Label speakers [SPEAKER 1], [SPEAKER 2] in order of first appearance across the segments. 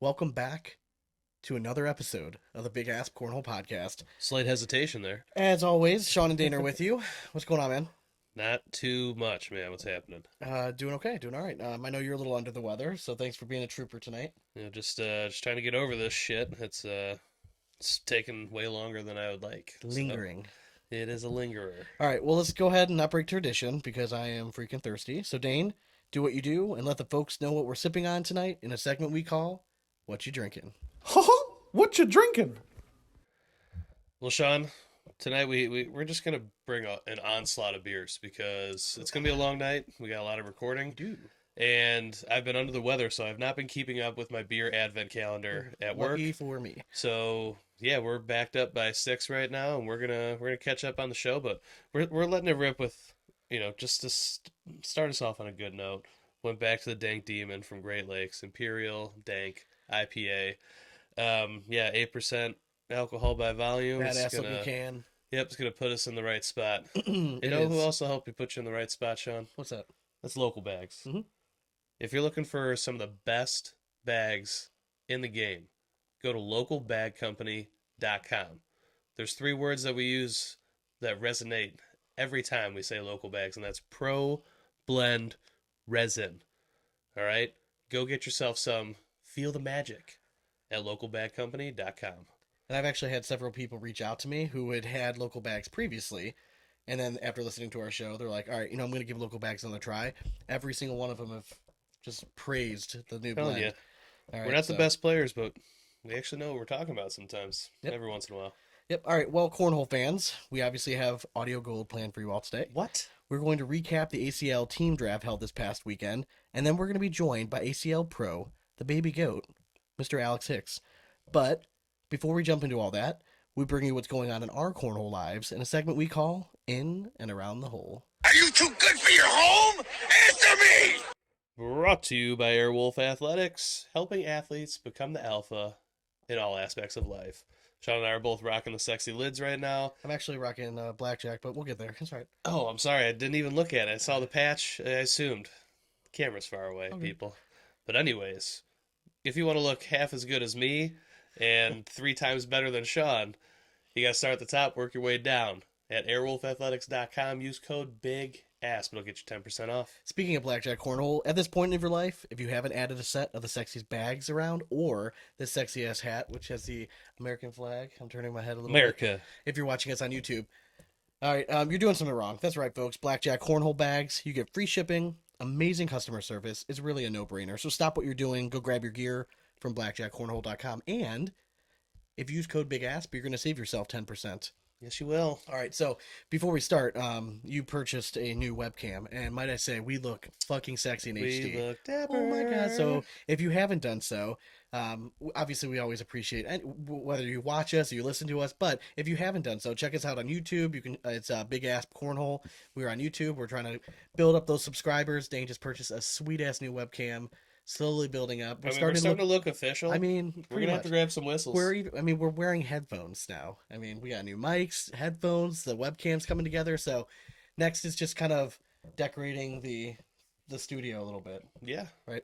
[SPEAKER 1] welcome back to another episode of the BigAsp Cornhole Podcast.
[SPEAKER 2] Slight hesitation there.
[SPEAKER 1] As always, Sean and Dane are with you. What's going on, man?
[SPEAKER 2] Not too much, man. What's happening?
[SPEAKER 1] Doing okay, doing all right. I know you're a little under the weather, so thanks for being a trooper tonight.
[SPEAKER 2] Just trying to get over this shit. It's taking way longer than I would like.
[SPEAKER 1] Lingering.
[SPEAKER 2] So it is a lingerer.
[SPEAKER 1] All right, well, let's go ahead and not break tradition because I am freaking thirsty. So, Dane, do what you do and let the folks know what we're sipping on tonight in a segment we call What You Drinking.
[SPEAKER 3] What you drinking?
[SPEAKER 2] Well, Sean, tonight we're just gonna bring an onslaught of beers because it's gonna be a long night. We got a lot of recording.
[SPEAKER 1] Dude.
[SPEAKER 2] And I've been under the weather, so I've not been keeping up with my beer advent calendar at work.
[SPEAKER 1] Lucky for me.
[SPEAKER 2] So yeah, we're backed up by 6 right now, and we're gonna catch up on the show. But we're letting it rip with, just to start us off on a good note. Went back to the Dank Demon from Great Lakes, Imperial Dank IPA. 8% alcohol by volume.
[SPEAKER 1] Badass looking can.
[SPEAKER 2] Yep, it's gonna put us in the right spot.
[SPEAKER 1] Who
[SPEAKER 2] Who also helped you put you in the right spot, Sean?
[SPEAKER 1] What's that?
[SPEAKER 2] That's Local Bags.
[SPEAKER 1] Mm-hmm.
[SPEAKER 2] If you're looking for some of the best bags in the game, go to localbagcompany.com. There's 3 words that we use that resonate every time we say local bags, and that's pro, blend, resin. All right? Go get yourself some. Feel the magic at localbagcompany.com.
[SPEAKER 1] And I've actually had several people reach out to me who had local bags previously. And then after listening to our show, they're like, all right, I'm going to give local bags another try. Every single one of them have just praised the new blend.
[SPEAKER 2] Yeah.
[SPEAKER 1] All right,
[SPEAKER 2] We're not the best players, but we actually know what we're talking about sometimes.
[SPEAKER 1] Yep.
[SPEAKER 2] Every once in a while.
[SPEAKER 1] Yep. All right. Well, Cornhole fans, we obviously have audio gold planned for you all today.
[SPEAKER 2] What?
[SPEAKER 1] We're going to recap the ACL team draft held this past weekend. And then we're going to be joined by ACL Pro, the baby goat, Mr. Alex Hicks. But before we jump into all that, we bring you what's going on in our cornhole lives in a segment we call In and Around the Hole.
[SPEAKER 4] Are you too good for your home? Answer me!
[SPEAKER 2] Brought to you by Airwolf Athletics, helping athletes become the alpha in all aspects of life. Sean and I are both rocking the sexy lids right now.
[SPEAKER 1] I'm actually rocking blackjack, but we'll get there. That's right.
[SPEAKER 2] Oh, I'm sorry. I didn't even look at it. I saw the patch. I assumed. The camera's far away,
[SPEAKER 1] Okay.
[SPEAKER 2] people. But anyways, if you want to look half as good as me and 3 times better than Sean, you got to start at the top, work your way down. At airwolfathletics.com, use code BIGASP. It'll get you 10% off.
[SPEAKER 1] Speaking of blackjack cornhole, at this point in your life, if you haven't added a set of the sexiest bags around or the sexy ass hat, which has the American flag, I'm turning my head a little bit.
[SPEAKER 2] America.
[SPEAKER 1] If you're watching us on YouTube. All right, you're doing something wrong. That's right, folks. Blackjack cornhole bags. You get free shipping, amazing customer service. It's really a no-brainer. So stop what you're doing. Go grab your gear from blackjackcornhole.com. And if you use code BIGASP, you're going to save yourself 10%.
[SPEAKER 2] Yes, you will.
[SPEAKER 1] All right, so before we start, you purchased a new webcam, and might I say, we look fucking sexy in HD.
[SPEAKER 2] We look dapper.
[SPEAKER 1] Oh my god! So if you haven't done so, obviously we always appreciate whether you watch us or you listen to us. But if you haven't done so, check us out on YouTube. You can. It's BigAsp Cornhole. We're on YouTube. We're trying to build up those subscribers. Dane just purchased a sweet ass new webcam. Slowly building up.
[SPEAKER 2] We're starting to look official.
[SPEAKER 1] I mean,
[SPEAKER 2] we're gonna have to grab some whistles.
[SPEAKER 1] We're wearing headphones now. I mean, we got new mics, headphones, the webcam's coming together. So next is just kind of decorating the studio a little bit.
[SPEAKER 2] Yeah.
[SPEAKER 1] Right.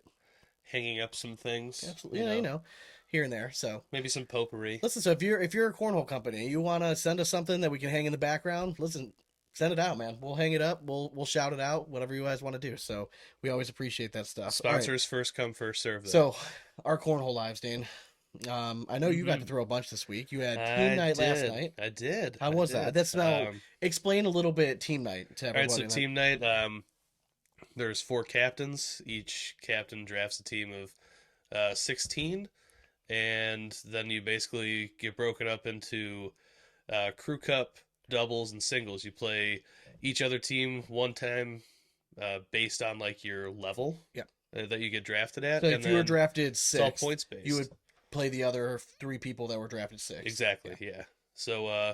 [SPEAKER 2] Hanging up some things.
[SPEAKER 1] Absolutely. Yeah, here and there. So
[SPEAKER 2] maybe some potpourri.
[SPEAKER 1] Listen, so if you're a cornhole company, you want to send us something that we can hang in the background, listen, send it out, man. We'll hang it up. We'll shout it out, whatever you guys want to do. So we always appreciate that stuff.
[SPEAKER 2] Sponsors first come, first serve.
[SPEAKER 1] So our cornhole lives, Dane. I know you got to throw a bunch this week. You had team night last night.
[SPEAKER 2] I did.
[SPEAKER 1] How was that? That's now explain a little bit team night to everybody.
[SPEAKER 2] All right, so team night, there's 4 captains. Each captain drafts a team of 16, and then you basically get broken up into crew cup, doubles, and singles. You play each other team one time based on like your level that you get drafted at.
[SPEAKER 1] So
[SPEAKER 2] and
[SPEAKER 1] if you were drafted 6,
[SPEAKER 2] it's all points based.
[SPEAKER 1] You would play the other 3 people that were drafted 6.
[SPEAKER 2] Exactly, yeah. So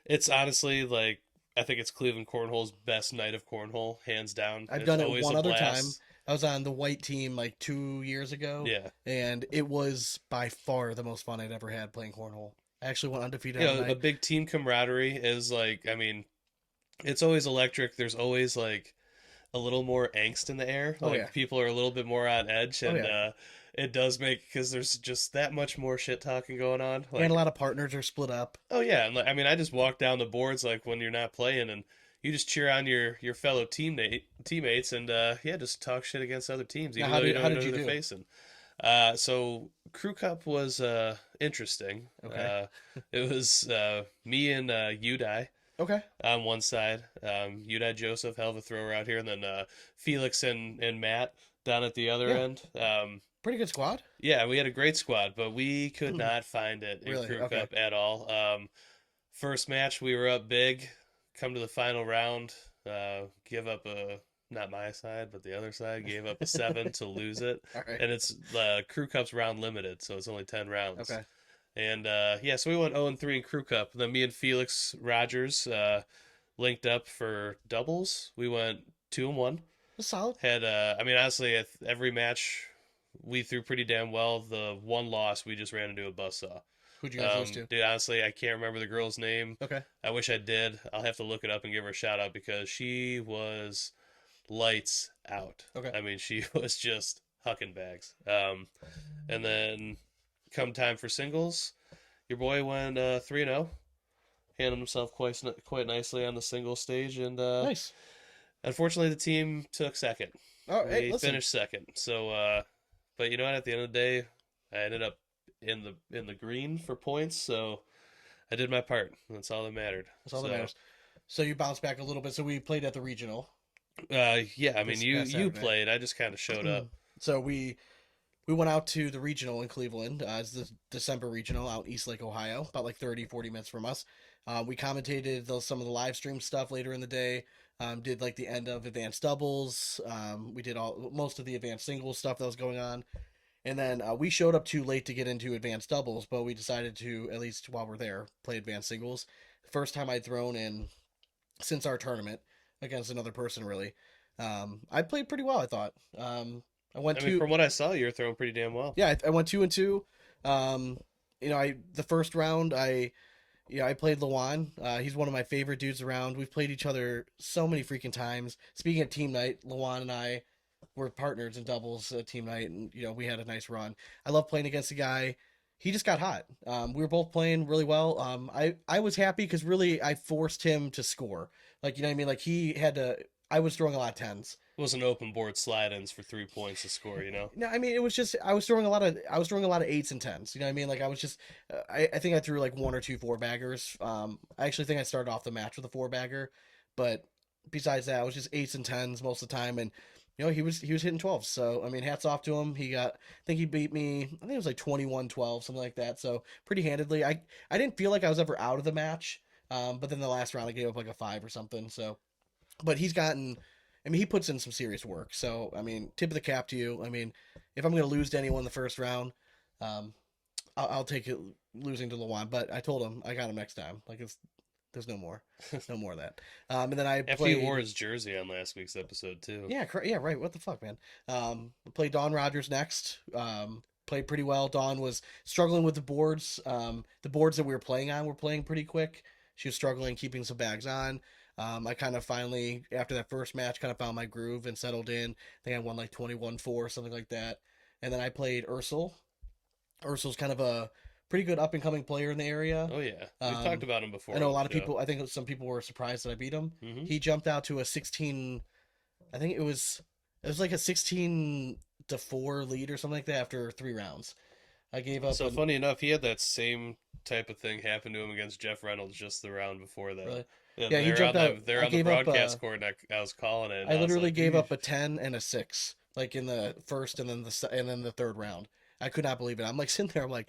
[SPEAKER 2] it's honestly like, I think it's Cleveland Cornhole's best night of cornhole, hands down.
[SPEAKER 1] I've done it one other time. I was on the white team like 2 years ago.
[SPEAKER 2] Yeah.
[SPEAKER 1] And it was by far the most fun I'd ever had playing cornhole. I actually went undefeated.
[SPEAKER 2] A big team camaraderie is like, I mean, it's always electric. There's always like a little more angst in the air.
[SPEAKER 1] Oh,
[SPEAKER 2] Like
[SPEAKER 1] yeah.
[SPEAKER 2] people are a little bit more on edge,
[SPEAKER 1] Oh,
[SPEAKER 2] and
[SPEAKER 1] yeah.
[SPEAKER 2] it does make because there's just that much more shit talking going on.
[SPEAKER 1] And a
[SPEAKER 2] Like,
[SPEAKER 1] lot of partners are split up.
[SPEAKER 2] oh yeah, and like, I mean, I just walk down the boards like when you're not playing, and you just cheer on your fellow teammates, and yeah, just talk shit against other teams,
[SPEAKER 1] Now,
[SPEAKER 2] even though you
[SPEAKER 1] how
[SPEAKER 2] don't know
[SPEAKER 1] did
[SPEAKER 2] who
[SPEAKER 1] you
[SPEAKER 2] they're
[SPEAKER 1] do?
[SPEAKER 2] facing. So Crew Cup was interesting.
[SPEAKER 1] Okay.
[SPEAKER 2] It was me and Udai
[SPEAKER 1] Okay.
[SPEAKER 2] on one side, Udai Joseph, hell of a thrower out here, and then Felix and Matt down at the other
[SPEAKER 1] Yeah.
[SPEAKER 2] end.
[SPEAKER 1] Pretty good squad.
[SPEAKER 2] Yeah, we had a great squad, but we could not find it in
[SPEAKER 1] Really?
[SPEAKER 2] Crew
[SPEAKER 1] Okay.
[SPEAKER 2] Cup at all. First match, we were up big, come to the final round, give up a, not my side, but the other side, gave up a 7 to lose it.
[SPEAKER 1] All right.
[SPEAKER 2] And it's Crew Cup's round limited, so it's only 10 rounds.
[SPEAKER 1] Okay.
[SPEAKER 2] And yeah, so we went 0-3 in Crew Cup. Then me and Felix Rogers linked up for doubles. We went 2-1.
[SPEAKER 1] That's solid.
[SPEAKER 2] Had I mean, honestly, every match we threw pretty damn well. The one loss, we just ran into a buzzsaw.
[SPEAKER 1] Who'd you guys lose to?
[SPEAKER 2] Dude, honestly, I can't remember the girl's name.
[SPEAKER 1] Okay.
[SPEAKER 2] I wish I did. I'll have to look it up and give her a shout out because she was lights out.
[SPEAKER 1] Okay.
[SPEAKER 2] I mean, she was just hucking bags. And then come time for singles, your boy went 3-0, handled himself quite nicely on the singles stage, and
[SPEAKER 1] Nice.
[SPEAKER 2] unfortunately, the team took second.
[SPEAKER 1] Oh, hey,
[SPEAKER 2] We
[SPEAKER 1] listen.
[SPEAKER 2] finished second. So, but you know what? At the end of the day, I ended up in the green for points. So I did my part. That's all that mattered.
[SPEAKER 1] That's all that
[SPEAKER 2] So,
[SPEAKER 1] matters. So you bounced back a little bit. So we played at the regional.
[SPEAKER 2] yeah, I mean,
[SPEAKER 1] This
[SPEAKER 2] you
[SPEAKER 1] past
[SPEAKER 2] you
[SPEAKER 1] Saturday.
[SPEAKER 2] played. I just kind of showed up.
[SPEAKER 1] So we went out to the regional in Cleveland. It's the December regional out in East Lake, Ohio, about like 30, 40 minutes from us. We commentated some of the live stream stuff later in the day. Did like the end of advanced doubles. We did most of the advanced singles stuff that was going on. And then we showed up too late to get into advanced doubles, but we decided to, at least while we're there, play advanced singles. First time I'd thrown in since our tournament against another person, really. I played pretty well, I thought. I went
[SPEAKER 2] I mean,
[SPEAKER 1] two.
[SPEAKER 2] from what I saw, you were throwing pretty damn well.
[SPEAKER 1] Yeah, I went 2-2. The first round I played Lawan. He's one of my favorite dudes around. We've played each other so many freaking times. Speaking of team night, Lawan and I were partners in doubles team night, and we had a nice run. I love playing against the guy. He just got hot. We were both playing really well. I was happy because really I forced him to score. Like, you know what I mean? Like he had to. I was throwing a lot of tens.
[SPEAKER 2] It was an open board slide-ins for 3 points to score. You know.
[SPEAKER 1] No, I mean it was just I was throwing a lot of eights and tens. You know what I mean? Like I was just I think I threw like one or two four baggers. I actually think I started off the match with a four bagger, but besides that, it was just eights and tens most of the time. And he was hitting 12s. So I mean, hats off to him. I think he beat me. I think it was like 21-12, something like that. So pretty handedly. I didn't feel like I was ever out of the match. But then the last round I gave up like a 5 or something. So, but he's gotten. I mean, he puts in some serious work. So, I mean, tip of the cap to you. I mean, if I'm going to lose to anyone in the first round, I'll take it losing to Lawan. But I told him I got him next time. Like there's no more of that. And then I
[SPEAKER 2] After
[SPEAKER 1] played.
[SPEAKER 2] he wore his jersey on last week's episode too.
[SPEAKER 1] Yeah, yeah, right. What the fuck, man? Played Dawn Rogers next. Played pretty well. Dawn was struggling with the boards. The boards that we were playing on were playing pretty quick. She was struggling keeping some bags on. I kind of finally, after that first match, kind of found my groove and settled in. I think I won like 21-4, something like that. And then I played Ursel. Ursel's kind of a pretty good up-and-coming player in the area.
[SPEAKER 2] Oh yeah, we've talked about him before.
[SPEAKER 1] I know a
[SPEAKER 2] on
[SPEAKER 1] lot
[SPEAKER 2] the
[SPEAKER 1] of
[SPEAKER 2] show.
[SPEAKER 1] people, I think some people were surprised that I beat him.
[SPEAKER 2] Mm-hmm.
[SPEAKER 1] He jumped out to a 16, I think it was like a 16-4 lead or something like that after 3 rounds. I gave up.
[SPEAKER 2] So funny enough, he had that same type of thing happen to him against Jeff Reynolds just the round before that.
[SPEAKER 1] Really?
[SPEAKER 2] Yeah,
[SPEAKER 1] he jumped out.
[SPEAKER 2] They're
[SPEAKER 1] I
[SPEAKER 2] on the
[SPEAKER 1] gave up,
[SPEAKER 2] broadcast court, and I was calling it. And
[SPEAKER 1] I
[SPEAKER 2] was
[SPEAKER 1] literally
[SPEAKER 2] like,
[SPEAKER 1] gave
[SPEAKER 2] "Eesh."
[SPEAKER 1] up a 10 and a 6, like in the first and then the third round. I could not believe it. I'm like sitting there. I'm like,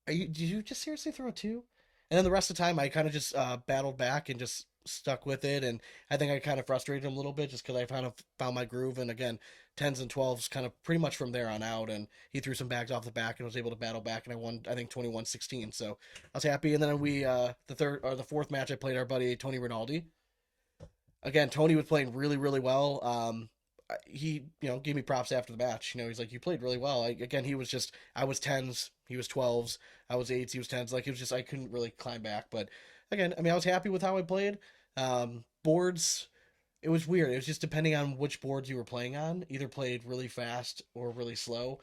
[SPEAKER 1] did you just seriously throw a 2? And then the rest of the time, I kind of just battled back and just stuck with it. And I think I kind of frustrated him a little bit just because I kind of found my groove. And again, 10s and 12s kind of pretty much from there on out. And he threw some bags off the back and was able to battle back. And I won, I think, 21-16. So I was happy. And then the fourth match, I played our buddy Tony Rinaldi. Again, Tony was playing really, really well. He, gave me props after the match. He's like, you played really well. I was 10s, he was 12s, I was 8s, he was 10s. Like, it was just, I couldn't really climb back. But again, I mean, I was happy with how I played. Boards, it was weird. It was just depending on which boards you were playing on. Either played really fast or really slow.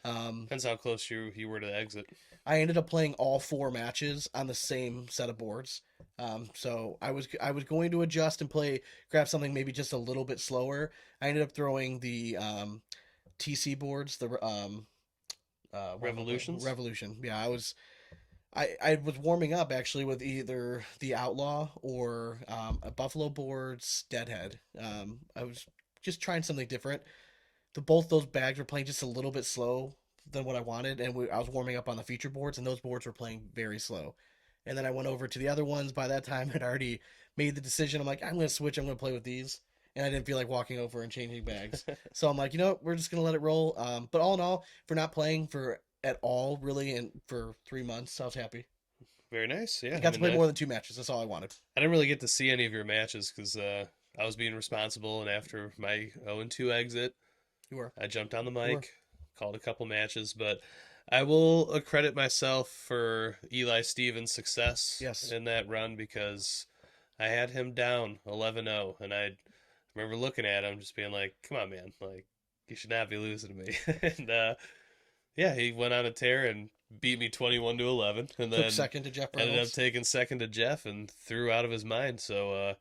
[SPEAKER 2] Depends how close you were to the exit.
[SPEAKER 1] I ended up playing all 4 matches on the same set of boards. So I was going to adjust and grab something maybe just a little bit slower. I ended up throwing the TC boards, the
[SPEAKER 2] Revolutions?
[SPEAKER 1] Revolution. Yeah, I was warming up actually with either the Outlaw or a Buffalo Boards Deadhead. I was just trying something different. Both those bags were playing just a little bit slow than what I wanted, and I was warming up on the feature boards, and those boards were playing very slow. And then I went over to the other ones. By that time, I'd already made the decision. I'm like, I'm going to switch. I'm going to play with these. And I didn't feel like walking over and changing bags. So I'm like, you know what? We're just going to let it roll. But all in all, for not playing for at all, really, and for 3 months, I was happy.
[SPEAKER 2] Very nice. Yeah.
[SPEAKER 1] I got to play more than 2 matches. That's all I wanted.
[SPEAKER 2] I didn't really get to see any of your matches because I was being responsible, and after my 0-2 exit,
[SPEAKER 1] You were.
[SPEAKER 2] I jumped on the mic, called a couple matches, but I will accredit myself for Eli Stevens' success in that run because I had him down 11-0, and I remember looking at him just being like, come on, man, like, you should not be losing to me. And yeah, he went on a tear and beat me 21-11, and then
[SPEAKER 1] Took second to Jeff
[SPEAKER 2] ended up
[SPEAKER 1] Reynolds.
[SPEAKER 2] taking second to Jeff and threw out of his mind. So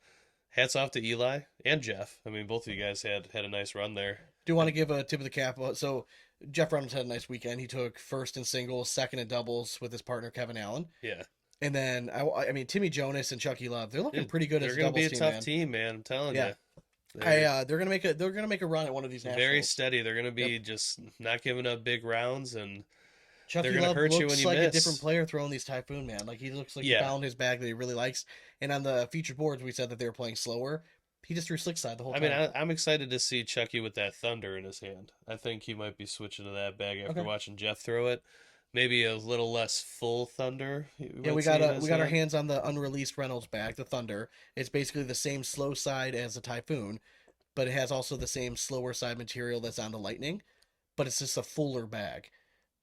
[SPEAKER 2] hats off to Eli and Jeff. I mean, both of you guys had a nice run there.
[SPEAKER 1] Do want to give a tip of the cap. So Jeff Reynolds had a nice weekend. He took first in singles, second in doubles with his partner Kevin Allen.
[SPEAKER 2] Yeah.
[SPEAKER 1] And then I mean Timmy Jonas and Chucky Love, they're looking pretty good as a doubles team.
[SPEAKER 2] They're going to be a tough team, man. I'm telling you.
[SPEAKER 1] They're gonna make a run at one of these nationals.
[SPEAKER 2] Very steady. They're gonna be just not giving up big rounds, and
[SPEAKER 1] Chucky
[SPEAKER 2] they're gonna
[SPEAKER 1] Love
[SPEAKER 2] hurt you when
[SPEAKER 1] looks
[SPEAKER 2] you
[SPEAKER 1] like
[SPEAKER 2] miss.
[SPEAKER 1] a different player throwing these Typhoon, man. Like he looks like he found his bag that he really likes. And on the featured boards, we said that they were playing slower. He just threw slick side the whole time.
[SPEAKER 2] I mean, I'm excited to see Chucky with that Thunder in his hand. I think he might be switching to that bag after watching Jeff throw it. Maybe a little less full Thunder.
[SPEAKER 1] Yeah, we got our hands on the unreleased Reynolds bag, the Thunder. It's basically the same slow side as the Typhoon, but it has also the same slower side material that's on the Lightning, but it's just a fuller bag.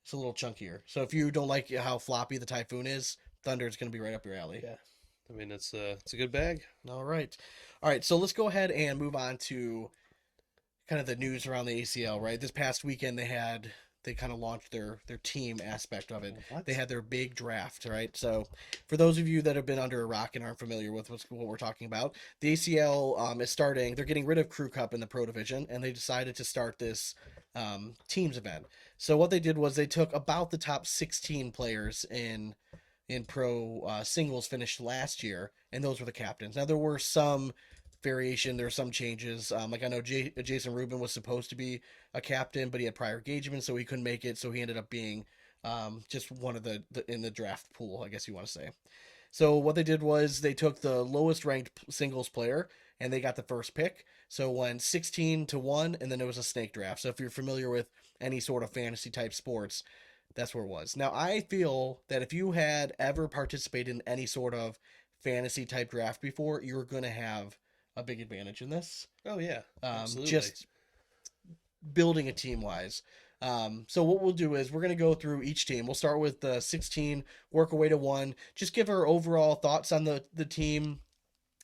[SPEAKER 1] It's a little chunkier. So if you don't like how floppy the Typhoon is, Thunder is going to be right up your alley.
[SPEAKER 2] Yeah. I mean, it's a good bag.
[SPEAKER 1] All right. So let's go ahead and move on to kind of the news around the ACL, right? This past weekend they kind of launched their team aspect of it.
[SPEAKER 2] What?
[SPEAKER 1] They had their big draft, right? So for those of you that have been under a rock and aren't familiar with what we're talking about, the ACL is starting. They're getting rid of Crew Cup in the Pro Division, and they decided to start this teams event. So what they did was they took about the top 16 players in pro singles finished last year, and those were the captains. Now there were some variation, there were some changes. Like I know Jason Rubin was supposed to be a captain, but he had prior engagement, so he couldn't make it. So he ended up being just one of the in the draft pool, I guess you want to say. So what they did was they took the lowest ranked singles player and they got the first pick. So went 16-1, and then it was a snake draft. So if you're familiar with any sort of fantasy type sports, that's where it was. Now, I feel that if you had ever participated in any sort of fantasy type draft before, you're going to have a big advantage in this.
[SPEAKER 2] Oh, yeah. Absolutely.
[SPEAKER 1] Just building a team wise. So what we'll do is we're going to go through each team. We'll start with the 16, work our way to 1. Just give our overall thoughts on the team,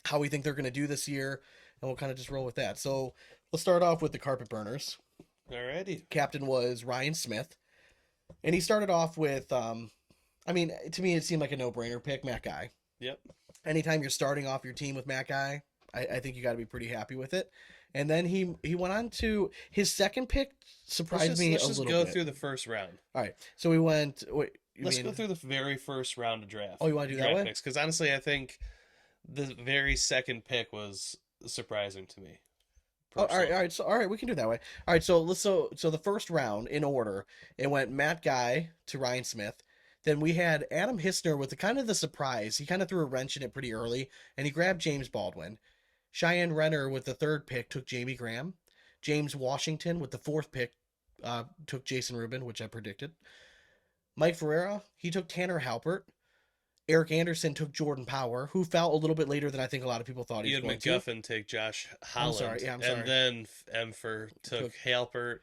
[SPEAKER 1] how we think they're going to do this year, and we'll kind of just roll with that. So we'll start off with the Carpet Burners.
[SPEAKER 2] Alrighty.
[SPEAKER 1] Captain was Ryan Smith. And he started off with, I mean, to me, it seemed like a no-brainer pick, Matt Guy.
[SPEAKER 2] Yep.
[SPEAKER 1] Anytime you're starting off your team with Matt Guy, I think you got to be pretty happy with it. And then he went on to his second pick. Surprised me a little bit.
[SPEAKER 2] Let's just go through the first round.
[SPEAKER 1] All right. So we went.
[SPEAKER 2] Let's go through the very first round of draft.
[SPEAKER 1] Oh, you want to do that way?
[SPEAKER 2] Because honestly, I think the very second pick was surprising to me.
[SPEAKER 1] Oh, all right. So we can do it that way. All right. So so the first round in order, it went Matt Guy to Ryan Smith. Then we had Adam Hissner with the surprise. He kind of threw a wrench in it pretty early, and he grabbed James Baldwin. Cheyenne Renner with the third pick took Jamie Graham. James Washington with the fourth pick took Jason Rubin, which I predicted. Mike Ferreira, he took Tanner Halpert. Eric Anderson took Jordan Power, who fell a little bit later than I think a lot of people thought he was going to.
[SPEAKER 2] You had McGuffin take Josh Holland.
[SPEAKER 1] I'm sorry.
[SPEAKER 2] And then Emfer took Halpert.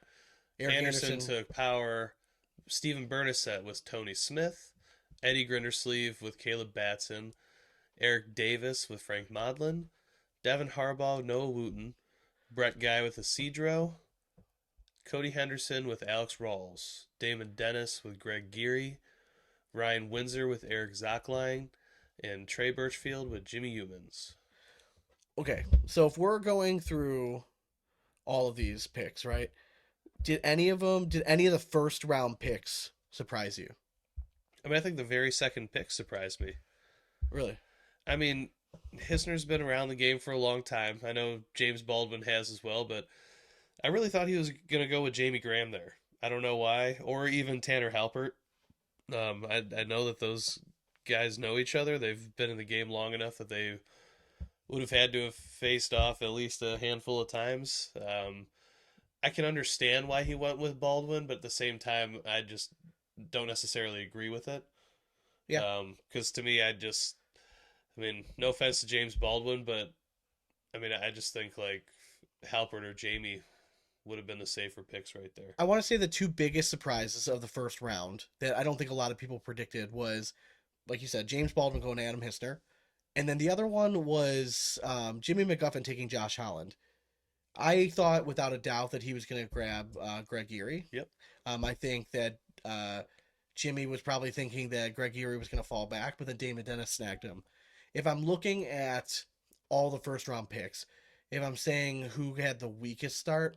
[SPEAKER 1] Eric
[SPEAKER 2] Anderson took Power. Stephen Bernasette was Tony Smith. Eddie Grindersleeve with Caleb Batson. Eric Davis with Frank Modlin. Devin Harbaugh, Noah Wooten, Brett Guy with Isidro, Cody Henderson with Alex Rawls, Damon Dennis with Greg Geary, Ryan Windsor with Eric Zockline, and Trey Birchfield with Jimmy Humans.
[SPEAKER 1] Okay, so if we're going through all of these picks, right? Did any of the first round picks surprise you?
[SPEAKER 2] I mean, I think the very second pick surprised me.
[SPEAKER 1] Really?
[SPEAKER 2] I mean, Hisner's been around the game for a long time. I know James Baldwin has as well, but I really thought he was going to go with Jamie Graham there. I don't know why, or even Tanner Halpert. I know that those guys know each other. They've been in the game long enough that they would have had to have faced off at least a handful of times. I can understand why he went with Baldwin, but at the same time, I just don't necessarily agree with it.
[SPEAKER 1] Yeah.
[SPEAKER 2] Because to me, I mean, no offense to James Baldwin, but I mean, I just think like Halpert or Jamie would have been the safer picks right there.
[SPEAKER 1] I want to say the two biggest surprises of the first round that I don't think a lot of people predicted was, like you said, James Baldwin going to Adam Hisner. And then the other one was Jimmy McGuffin taking Josh Holland. I thought without a doubt that he was going to grab Greg Geary.
[SPEAKER 2] Yep.
[SPEAKER 1] I think that Jimmy was probably thinking that Greg Geary was going to fall back, but then Damon Dennis snagged him. If I'm looking at all the first round picks, if I'm saying who had the weakest start,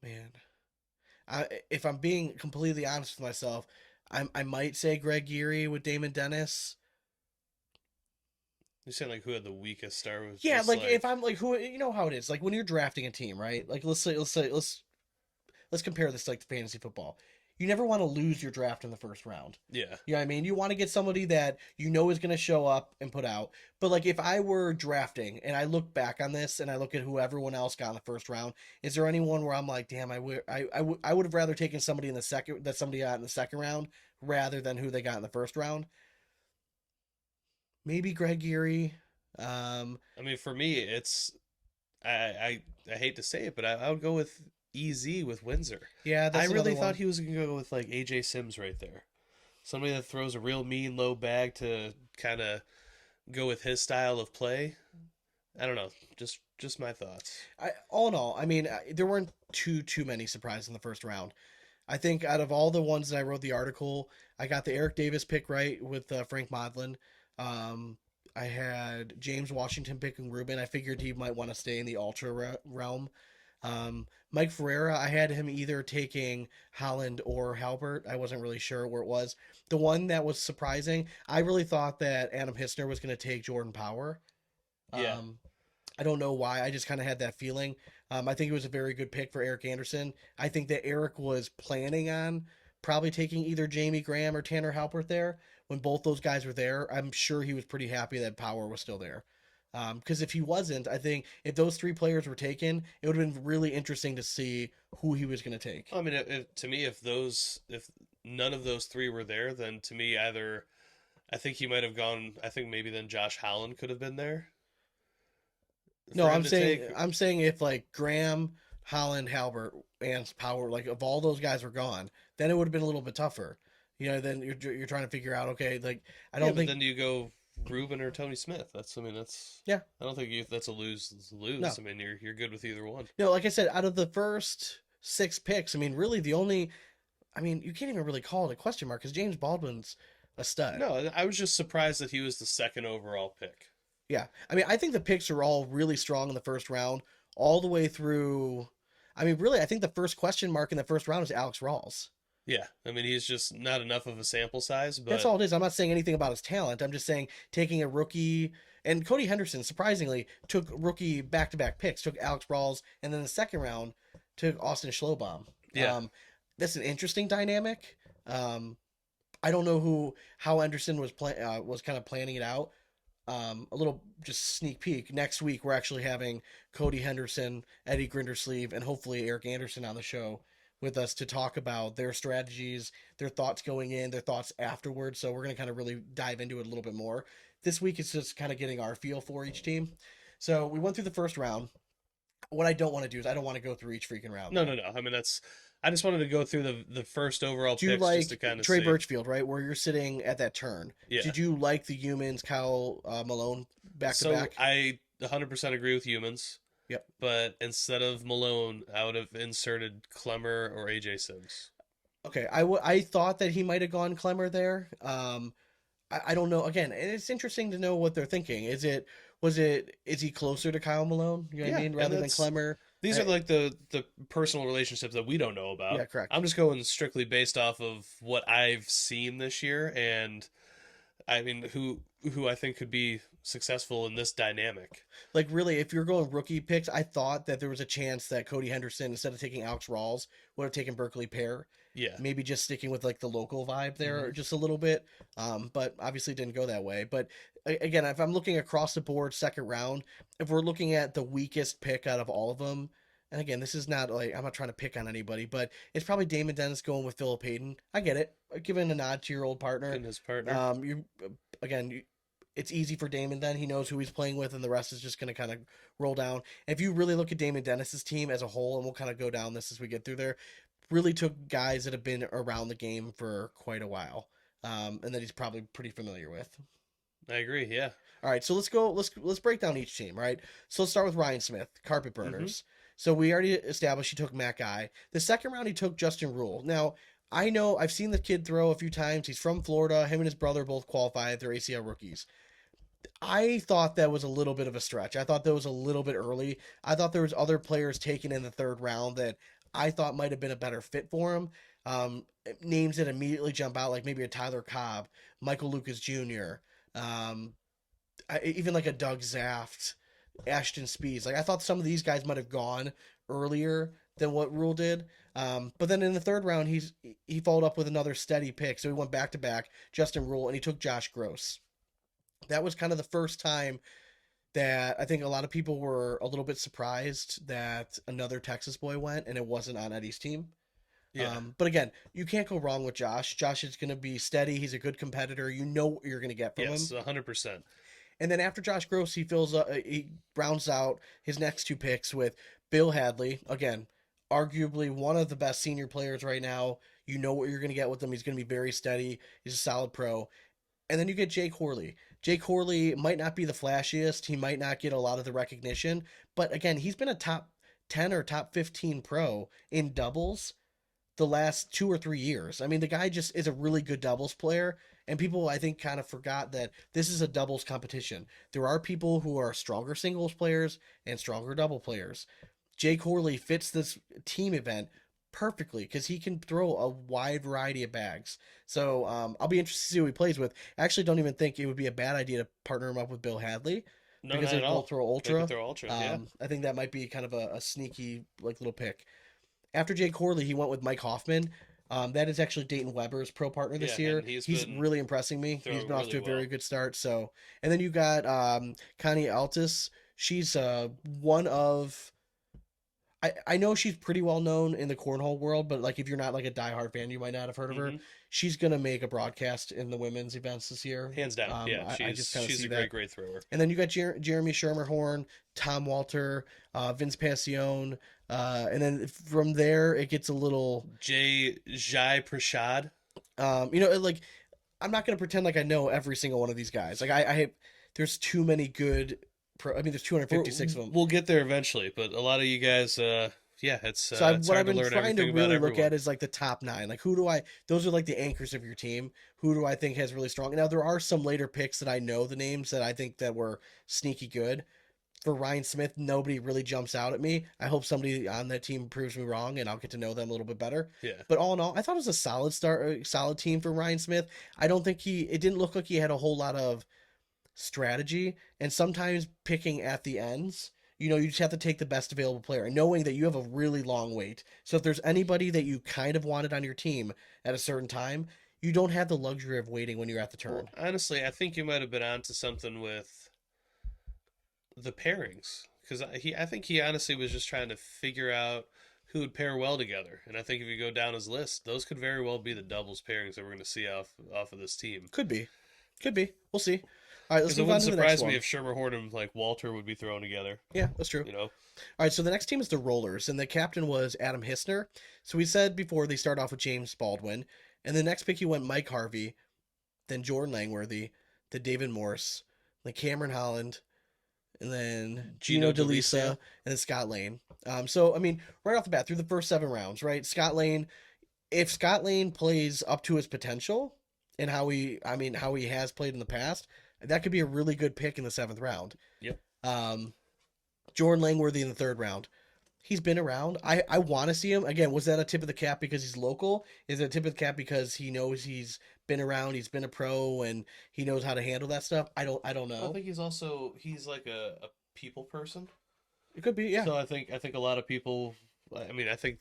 [SPEAKER 1] man, if I'm being completely honest with myself, I might say Greg Geary with Damon Dennis.
[SPEAKER 2] You saying like who had the weakest star? Was
[SPEAKER 1] Yeah,
[SPEAKER 2] just
[SPEAKER 1] like if I'm like who, you know how it is. Like when you're drafting a team, right? Like let's compare this like to fantasy football. You never want to lose your draft in the first round.
[SPEAKER 2] Yeah.
[SPEAKER 1] You know what I mean? You want to get somebody that you know is going to show up and put out. But like if I were drafting and I look back on this and I look at who everyone else got in the first round, is there anyone where I'm like, damn, I would have rather taken somebody in the second that somebody got in the second round rather than who they got in the first round? Maybe Greg Geary.
[SPEAKER 2] I mean, for me, it's I hate to say it, but I would go with EZ with Windsor.
[SPEAKER 1] Yeah,
[SPEAKER 2] I
[SPEAKER 1] that's
[SPEAKER 2] really
[SPEAKER 1] another
[SPEAKER 2] thought
[SPEAKER 1] one.
[SPEAKER 2] he was gonna go with like AJ Sims right there, somebody that throws a real mean low bag to kind of go with his style of play. I don't know, just my thoughts.
[SPEAKER 1] All in all, I mean, there weren't too many surprises in the first round. I think out of all the ones that I wrote the article, I got the Eric Davis pick right with Frank Modlin. I had James Washington picking Ruben. I figured he might want to stay in the ultra realm. Mike Ferreira, I had him either taking Holland or Halbert. I wasn't really sure where it was. The one that was surprising, I really thought that Adam Hisner was going to take Jordan Power.
[SPEAKER 2] Yeah.
[SPEAKER 1] I don't know why. I just kind of had that feeling. I think it was a very good pick for Eric Anderson. I think that Eric was planning on probably taking either Jamie Graham or Tanner Halpert there. When both those guys were there, I'm sure he was pretty happy that Power was still there. Because if he wasn't, I think if those three players were taken, it would have been really interesting to see who he was going to take.
[SPEAKER 2] I mean, to me, if none of those three were there, then to me, either I think he might have gone. I think maybe then Josh Holland could have been there.
[SPEAKER 1] No,
[SPEAKER 2] for him
[SPEAKER 1] I'm
[SPEAKER 2] to
[SPEAKER 1] saying
[SPEAKER 2] take.
[SPEAKER 1] I'm saying if like Graham, Holland, Halbert, and Power, like if all those guys were gone, then it would have been a little bit tougher. You know, then you're trying to figure out, okay, like I don't
[SPEAKER 2] Yeah, but
[SPEAKER 1] think
[SPEAKER 2] then do you go Ruben or Tony Smith? That's
[SPEAKER 1] Yeah.
[SPEAKER 2] I don't think that's a lose.
[SPEAKER 1] No.
[SPEAKER 2] I mean, you're good with either one.
[SPEAKER 1] no, like I said, out of the first 6 picks, I mean, really the only, I mean, you can't even really call it a question mark because James Baldwin's a stud.
[SPEAKER 2] No, I was just surprised that he was the second overall pick.
[SPEAKER 1] Yeah, I mean, I think the picks are all really strong in the first round, all the way through. I mean, really, I think the first question mark in the first round is Alex Rawls.
[SPEAKER 2] Yeah, I mean, he's just not enough of a sample size, but
[SPEAKER 1] That's all it is. I'm not saying anything about his talent. I'm just saying taking a rookie, and Cody Henderson surprisingly took rookie back-to-back picks. Took Alex Rawls, and then the second round took Austin Schlobaum.
[SPEAKER 2] Yeah.
[SPEAKER 1] That's an interesting dynamic. I don't know how Henderson was kind of planning it out. A little just sneak peek. Next week we're actually having Cody Henderson, Eddie Grindersleeve, and hopefully Eric Anderson on the show with us to talk about their strategies, their thoughts going in, their thoughts afterwards. So we're going to kind of really dive into it a little bit more. This week it's just kind of getting our feel for each team. So we went through the first round. what I don't want to do is I don't want to go through each freaking round.
[SPEAKER 2] No. I mean, I just wanted to go through the first overall
[SPEAKER 1] Do you
[SPEAKER 2] picks just to
[SPEAKER 1] like
[SPEAKER 2] kind of
[SPEAKER 1] Trey
[SPEAKER 2] see.
[SPEAKER 1] Birchfield, right, where you're sitting at that turn?
[SPEAKER 2] Yeah.
[SPEAKER 1] Did you like the humans, Kyle Malone, back to
[SPEAKER 2] So
[SPEAKER 1] back?
[SPEAKER 2] I 100% agree with humans.
[SPEAKER 1] Yep.
[SPEAKER 2] But instead of Malone, I would have inserted Clemmer or AJ Sims.
[SPEAKER 1] Okay, I thought that he might have gone Clemmer there. I don't know. Again, and it's interesting to know what they're thinking. Is he closer to Kyle Malone? You know what I
[SPEAKER 2] Yeah,
[SPEAKER 1] mean,
[SPEAKER 2] and
[SPEAKER 1] rather than
[SPEAKER 2] that's-
[SPEAKER 1] Clemmer.
[SPEAKER 2] These are like the personal relationships that we don't know about.
[SPEAKER 1] Yeah, correct.
[SPEAKER 2] I'm just going strictly based off of what I've seen this year, and I mean who I think could be successful in this dynamic.
[SPEAKER 1] Like really, if you're going rookie picks, I thought that there was a chance that Cody Henderson, instead of taking Alex Rawls, would have taken Berkeley Pear.
[SPEAKER 2] Yeah.
[SPEAKER 1] Maybe just sticking with like the local vibe there
[SPEAKER 2] Mhm.
[SPEAKER 1] just a little bit. But obviously didn't go that way. But again, if I'm looking across the board, second round, if we're looking at the weakest pick out of all of them, and again, this is not like I'm not trying to pick on anybody, but it's probably Damon Dennis going with Philip Hayden. I get it, giving a nod to your old partner.
[SPEAKER 2] And his partner.
[SPEAKER 1] It's easy for Damon then. He knows who he's playing with, and the rest is just going to kind of roll down. If you really look at Damon Dennis's team as a whole, and we'll kind of go down this as we get through there, really took guys that have been around the game for quite a while, and that he's probably pretty familiar with.
[SPEAKER 2] I agree. Yeah.
[SPEAKER 1] All right, so let's go. Let's break down each team. Right. So let's start with Ryan Smith, carpet burners. So we already established he took Matt Guy. The second round he took Justin Rule. Now I know I've seen the kid throw a few times. He's from Florida. Him and his brother both qualified. They're ACL rookies. I thought that was a little bit of a stretch. I thought that was a little bit early. I thought there was other players taken in the third round that I thought might have been a better fit for him. Names that immediately jump out, like maybe a Tyler Cobb, Michael Lucas Jr., even like a Doug Zaft, Ashton Speeds. Like I thought some of these guys might have gone earlier than what Rule did. But then in the third round, he followed up with another steady pick. So he went back to back, Justin Rule, and he took Josh Gross. That was kind of the first time that I think a lot of people were a little bit surprised that another Texas boy went and it wasn't on Eddie's team.
[SPEAKER 2] Yeah.
[SPEAKER 1] But again, you can't go wrong with Josh. Josh is going to be steady. He's a good competitor. You know what you're going to get from him.
[SPEAKER 2] Yes, 100%.
[SPEAKER 1] And then after Josh Gross, he rounds out his next two picks with Bill Hadley. Again, arguably one of the best senior players right now. You know what you're going to get with him. He's going to be very steady. He's a solid pro. And then you get Jake Corley. Jake Corley might not be the flashiest. He might not get a lot of the recognition. But again, he's been a top 10 or top 15 pro in doubles the last 2 or 3 years. I mean, the guy just is a really good doubles player. And people, I think, kind of forgot that this is a doubles competition. There are people who are stronger singles players and stronger double players. Jake Corley fits this team event perfectly because he can throw a wide variety of bags. So I'll be interested to see who he plays with. I actually don't even think it would be a bad idea to partner him up with Bill Hadley
[SPEAKER 2] No,
[SPEAKER 1] because
[SPEAKER 2] not
[SPEAKER 1] they
[SPEAKER 2] at all.
[SPEAKER 1] both throw
[SPEAKER 2] They
[SPEAKER 1] ultra.
[SPEAKER 2] could throw ultra, yeah.
[SPEAKER 1] I think that might be kind of a sneaky like little pick. After Jake Corley, he went with Mike Hoffman. That is actually Dayton Weber's pro partner this
[SPEAKER 2] Yeah,
[SPEAKER 1] year.
[SPEAKER 2] and he's
[SPEAKER 1] He's
[SPEAKER 2] been
[SPEAKER 1] really impressing me. He's
[SPEAKER 2] throwing
[SPEAKER 1] been off to a
[SPEAKER 2] really
[SPEAKER 1] very
[SPEAKER 2] well.
[SPEAKER 1] good start. So, and then you got Connie Altus. She's one of. I know she's pretty well known in the cornhole world, but like if you're not like a diehard fan, you might not have heard of her.
[SPEAKER 2] Mhm.
[SPEAKER 1] She's gonna make a broadcast in the women's events this year,
[SPEAKER 2] Hands down. Yeah,
[SPEAKER 1] I just kind of
[SPEAKER 2] she's
[SPEAKER 1] see
[SPEAKER 2] a
[SPEAKER 1] that.
[SPEAKER 2] great thrower.
[SPEAKER 1] And then you got Jeremy Shermerhorn, Tom Walter, Vince Passione, and then from there it gets a little.
[SPEAKER 2] Jai Prashad.
[SPEAKER 1] Like I'm not gonna pretend like I know every single one of these guys. Like I there's too many good. There's 256 of them.
[SPEAKER 2] We'll get there eventually, but a lot of you guys, it's
[SPEAKER 1] So
[SPEAKER 2] it's
[SPEAKER 1] what
[SPEAKER 2] hard
[SPEAKER 1] I've
[SPEAKER 2] to
[SPEAKER 1] been
[SPEAKER 2] learn
[SPEAKER 1] trying to
[SPEAKER 2] everything about
[SPEAKER 1] really look
[SPEAKER 2] everyone.
[SPEAKER 1] at is like the top 9. Like those are like the anchors of your team. Who do I think has really strong? Now there are some later picks that I know the names that I think that were sneaky good. For Ryan Smith, nobody really jumps out at me. I hope somebody on that team proves me wrong, and I'll get to know them a little bit better.
[SPEAKER 2] Yeah.
[SPEAKER 1] But all in all, I thought it was a solid team for Ryan Smith. I don't think it didn't look like he had a whole lot of strategy, and sometimes picking at the ends, you just have to take the best available player, and knowing that you have a really long wait. So if there's anybody that you kind of wanted on your team at a certain time, you don't have the luxury of waiting when you're at the turn.
[SPEAKER 2] Well, honestly, I think you might have been onto something with the pairings, because I think he honestly was just trying to figure out who would pair well together. And I think if you go down his list, those could very well be the doubles pairings that we're going to see off of this team.
[SPEAKER 1] Could be. We'll see. All right, let's
[SPEAKER 2] Because it
[SPEAKER 1] move on
[SPEAKER 2] wouldn't
[SPEAKER 1] to the next
[SPEAKER 2] surprise
[SPEAKER 1] one.
[SPEAKER 2] me if Schermerhorn and like Walter would be thrown together.
[SPEAKER 1] Yeah, that's true.
[SPEAKER 2] You know,
[SPEAKER 1] All right, so the next team is the Rollers, and the captain was Adam Hissner. So we said before they start off with James Baldwin, and the next pick he went Mike Harvey, then Jordan Langworthy, then David Morse, then Cameron Holland, and then Gino DeLisa, and then Scott Lane. So I mean, right off the bat, through the first 7 rounds, right? Scott Lane, if Scott Lane plays up to his potential and how he has played in the past, that could be a really good pick in the 7th round.
[SPEAKER 2] Yep.
[SPEAKER 1] Jordan Langworthy in the 3rd round. He's been around. I want to see him. Again, was that a tip of the cap because he's local? Is it a tip of the cap because he knows he's been around, he's been a pro, and he knows how to handle that stuff? I don't know.
[SPEAKER 2] I think he's like a people person.
[SPEAKER 1] It could be, yeah.
[SPEAKER 2] So I think a lot of people. I mean, I think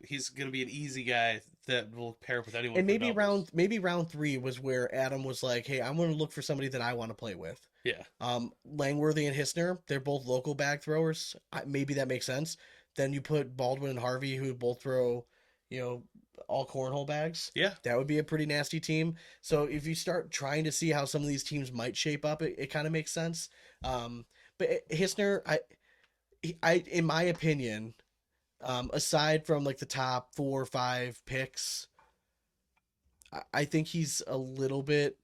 [SPEAKER 2] he's gonna be an easy guy that will pair up with anyone.
[SPEAKER 1] And
[SPEAKER 2] for doubles.
[SPEAKER 1] maybe round 3 was where Adam was like, "Hey, I'm going to look for somebody that I want to play with."
[SPEAKER 2] Yeah.
[SPEAKER 1] Langworthy and Hissner, they're both local bag throwers. Maybe that makes sense. Then you put Baldwin and Harvey, who both throw, all cornhole bags.
[SPEAKER 2] Yeah.
[SPEAKER 1] That would be a pretty nasty team. So if you start trying to see how some of these teams might shape up, it kind of makes sense. But Hissner, I in my opinion, aside from like the top 4 or 5 picks, I think he's a little bit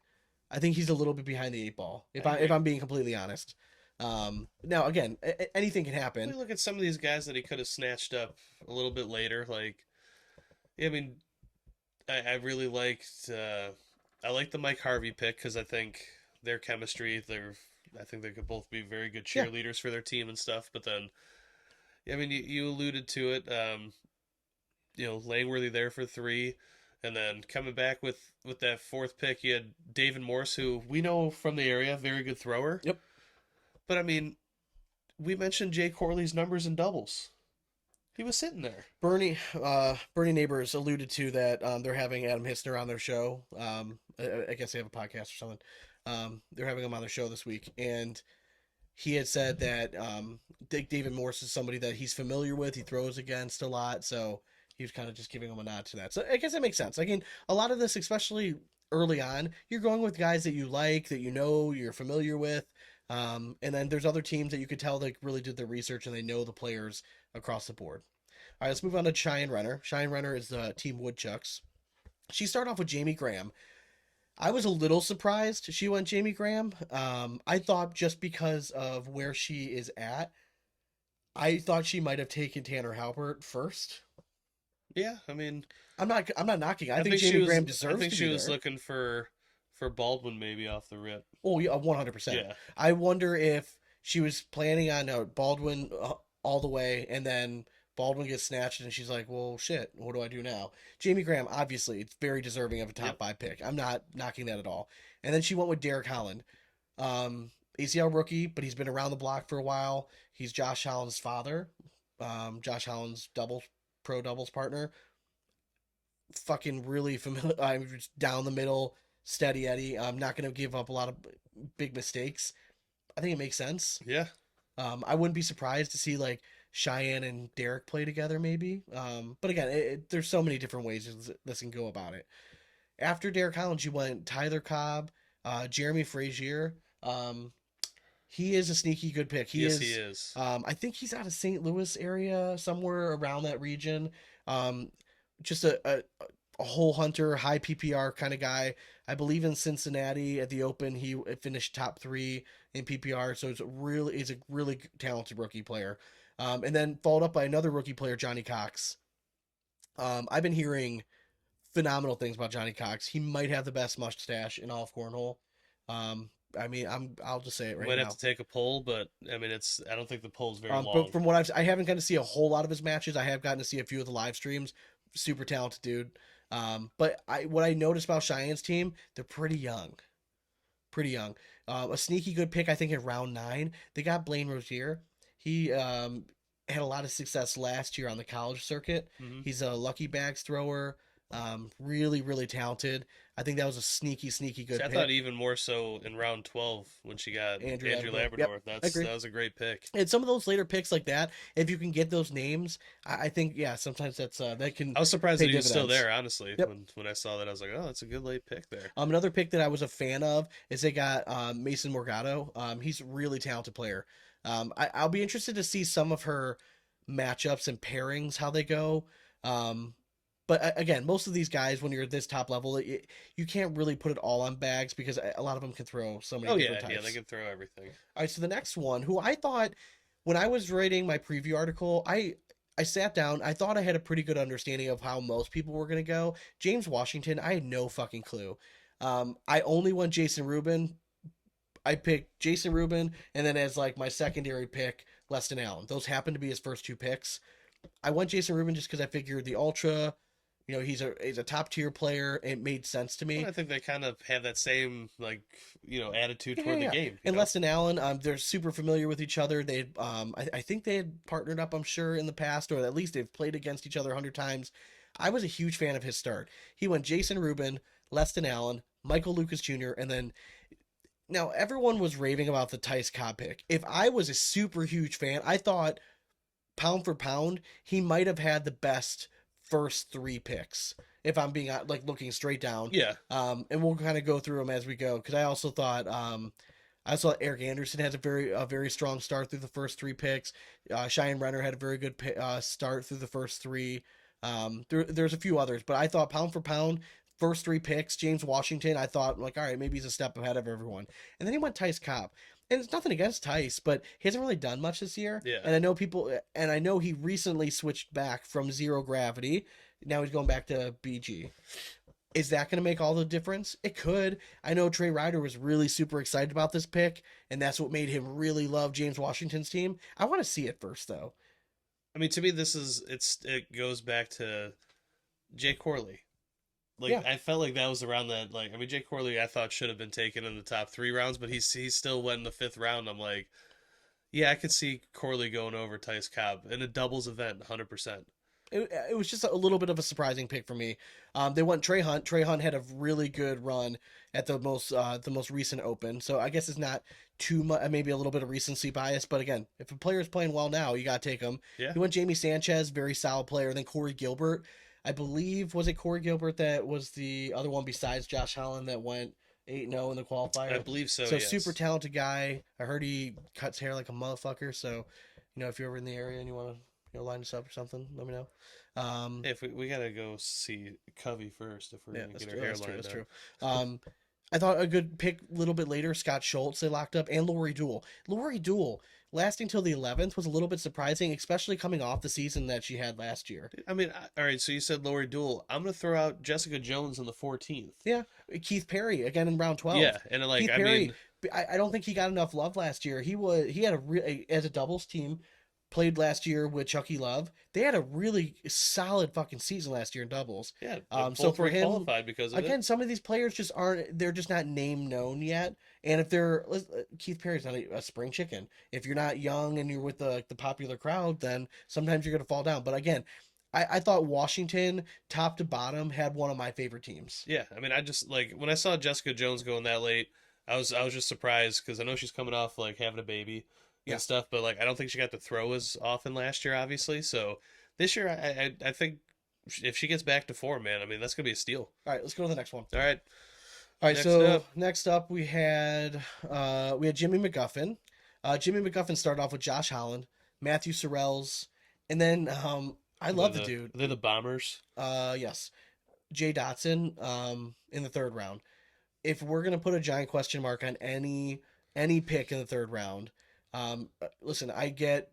[SPEAKER 1] behind the 8 ball. If I'm being completely honest. Now again, anything can happen.
[SPEAKER 2] We look at some of these guys that he could have snatched up a little bit later. Like, I mean, I really liked. I like the Mike Harvey pick because I think their chemistry. I think they could both be very good cheerleaders for their team and stuff. But then, I mean, you alluded to it. Langworthy there for 3. And then coming back with that 4th pick, you had David Morse, who we know from the area, very good thrower.
[SPEAKER 1] Yep.
[SPEAKER 2] But I mean, we mentioned Jay Corley's numbers in doubles. He was sitting there.
[SPEAKER 1] Bernie Neighbors alluded to that they're having Adam Hissner on their show. I guess they have a podcast or something. They're having him on their show this week, and he had said that David Morse is somebody that he's familiar with. He throws against a lot, so he was kind of just giving him a nod to that. So I guess that makes sense. I mean, a lot of this, especially early on, you're going with guys that you like, that you're familiar with. And then there's other teams that you could tell they really did their research and they know the players across the board. All right, let's move on to Cheyenne Renner. Cheyenne Renner is Team Woodchucks. She started off with Jamie Graham. I was a little surprised she went Jamie Graham. I thought just because of where she is at, I thought she might have taken Tanner Halbert first.
[SPEAKER 2] Yeah, I mean,
[SPEAKER 1] I'm not knocking. I think Jamie Graham deserves to be there.
[SPEAKER 2] I think she was looking for Baldwin maybe off the rip.
[SPEAKER 1] Oh yeah, 100%.
[SPEAKER 2] Yeah.
[SPEAKER 1] I wonder if she was planning on Baldwin all the way, and then Baldwin gets snatched, and she's like, "Well, shit, what do I do now?" Jamie Graham, obviously, it's very deserving of a top 5 pick. I'm not knocking that at all. And then she went with Derek Holland, ACL rookie, but he's been around the block for a while. He's Josh Holland's father, Josh Holland's pro doubles partner. Fucking really familiar. I'm just down the middle, steady Eddie. I'm not going to give up a lot of big mistakes. I think it makes sense.
[SPEAKER 2] Yeah.
[SPEAKER 1] I wouldn't be surprised to see like Cheyenne and Derek play together maybe. But again, there's so many different ways this can go about it. After Derek Holland, you went Tyler Cobb, Jeremy Frazier. He is a sneaky good pick. He is. I think he's out of St. Louis area, somewhere around that region. Just a hole hunter, high PPR kind of guy. I believe in Cincinnati at the Open, he finished top 3 in PPR. So he's a really talented rookie player. And then followed up by another rookie player, Johnny Cox. I've been hearing phenomenal things about Johnny Cox. He might have the best mustache in all of cornhole. I mean, I'll just say it right now.
[SPEAKER 2] Might have to take a poll, but I mean, I don't think the poll's very long.
[SPEAKER 1] But from what I haven't gotten to see a whole lot of his matches. I have gotten to see a few of the live streams. Super talented dude. But what I noticed about Cheyenne's team, they're pretty young. A sneaky good pick, I think, in round 9. They got Blaine Rozier. He had a lot of success last year on the college circuit.
[SPEAKER 2] Mm-hmm.
[SPEAKER 1] He's a lucky bags thrower. Really, really talented. I think that was a sneaky good
[SPEAKER 2] See, I
[SPEAKER 1] pick.
[SPEAKER 2] thought even more so in round 12 when she got
[SPEAKER 1] Andrew
[SPEAKER 2] Andrew
[SPEAKER 1] Labrador.
[SPEAKER 2] Labrador.
[SPEAKER 1] Yep, I agree.
[SPEAKER 2] That was a great pick.
[SPEAKER 1] And some of those later picks like that, if you can get those names, I think yeah, sometimes that can
[SPEAKER 2] I was surprised
[SPEAKER 1] pay
[SPEAKER 2] that he was still
[SPEAKER 1] dividends.
[SPEAKER 2] there, honestly.
[SPEAKER 1] Yep.
[SPEAKER 2] When I saw that, I was like, oh, that's a good late pick there.
[SPEAKER 1] Another pick that I was a fan of is they got Mason Morgado. He's a really talented player. I'll be interested to see some of her matchups and pairings, how they go. But again, most of these guys, when you're at this top level, you can't really put it all on bags because a lot of them can throw so many
[SPEAKER 2] Oh
[SPEAKER 1] different
[SPEAKER 2] yeah,
[SPEAKER 1] types.
[SPEAKER 2] yeah, they can throw everything.
[SPEAKER 1] All right, so the next one, who I thought when I was writing my preview article, I sat down. I thought I had a pretty good understanding of how most people were going to go. James Washington, I had no fucking clue. I only went Jason Rubin. I picked Jason Rubin, and then as like my secondary pick, Leston Allen. Those happened to be his first two picks. I went Jason Rubin just because I figured the ultra, he's a top tier player. It made sense to me.
[SPEAKER 2] Well, I think they kind of have that same attitude toward
[SPEAKER 1] Yeah.
[SPEAKER 2] the game.
[SPEAKER 1] And Leston Allen, they're super familiar with each other. They, I think they had partnered up, I'm sure, in the past, or at least they've played against each other 100 times. I was a huge fan of his start. He went Jason Rubin, Leston Allen, Michael Lucas Jr., and then now everyone was raving about the Tice Cobb pick. If I was a super huge fan, I thought pound for pound, he might have had the best first three picks. If I'm being like looking straight down,
[SPEAKER 2] Yeah.
[SPEAKER 1] and we'll kind of go through them as we go because I saw Eric Anderson has a very strong start through the first three picks. Cheyenne Renner had a very good start through the first three. There's a few others, but I thought pound for pound, first three picks, James Washington, I thought like, all right, maybe he's a step ahead of everyone. And then he went Tice Cobb. And it's nothing against Tice, but he hasn't really done much this year.
[SPEAKER 2] Yeah.
[SPEAKER 1] And I know he recently switched back from zero gravity. Now he's going back to BG. Is that going to make all the difference? It could. I know Trey Ryder was really super excited about this pick, and that's what made him really love James Washington's team. I want to see it first, though.
[SPEAKER 2] I mean, to me, it goes back to Jay Corley. Like,
[SPEAKER 1] Yeah.
[SPEAKER 2] I felt like that was around that. Like, I mean, Jay Corley, I thought should have been taken in the top 3 rounds, but he still went in the 5th round. I'm like, yeah, I could see Corley going over Tice Cobb in a doubles event, 100%.
[SPEAKER 1] It was just a little bit of a surprising pick for me. They went Trey Hunt. Trey Hunt had a really good run at the most recent Open, so I guess it's not too much. Maybe a little bit of recency bias, but again, if a player is playing well now, you gotta take him.
[SPEAKER 2] Yeah.
[SPEAKER 1] He went Jamie Sanchez, very solid player. Then Corey Gilbert, I believe, was it Corey Gilbert that was the other one besides Josh Holland that went 8-0 in the qualifier?
[SPEAKER 2] I believe so.
[SPEAKER 1] So
[SPEAKER 2] yes.
[SPEAKER 1] super talented guy. I heard he cuts hair like a motherfucker. So, if you're ever in the area and you want to line us up or something, let me know.
[SPEAKER 2] If we gotta go see Covey first if we're gonna get our hair lined
[SPEAKER 1] that's
[SPEAKER 2] up.
[SPEAKER 1] true. I thought a good pick a little bit later, Scott Schultz, they locked up, and Lori Duel. Lori Duel lasting till the 11th was a little bit surprising, especially coming off the season that she had last year.
[SPEAKER 2] I mean, all right, so you said Lori Duel. I'm going to throw out Jessica Jones on the 14th.
[SPEAKER 1] Yeah. Keith Perry, again in round 12.
[SPEAKER 2] Yeah, and
[SPEAKER 1] Keith Perry, I don't think he got enough love last year. He had as a doubles team, played last year with Chucky Love. They had a really solid fucking season last year in doubles.
[SPEAKER 2] Yeah.
[SPEAKER 1] So for him,
[SPEAKER 2] qualified because of
[SPEAKER 1] again, some of these players they're just not name known yet. And if Keith Perry's not a spring chicken. If you're not young and you're with the popular crowd, then sometimes you're going to fall down. But again, I thought Washington, top to bottom, had one of my favorite teams.
[SPEAKER 2] Yeah, I mean, I just when I saw Jessica Jones going that late, I was just surprised because I know she's coming off having a baby and stuff, but I don't think she got to throw as often last year, obviously. So this year, I think if she gets back to form, man, I mean that's gonna be a steal.
[SPEAKER 1] All right, let's go to the next one.
[SPEAKER 2] All right.
[SPEAKER 1] Next up we had Jimmy Mcguffin. Jimmy Mcguffin started off with Josh Holland, Matthew Sorrells, and then I love the dude.
[SPEAKER 2] They're the Bombers.
[SPEAKER 1] Yes, Jay Dodson in the 3rd round. If we're gonna put a giant question mark on any pick in the 3rd round, listen, I get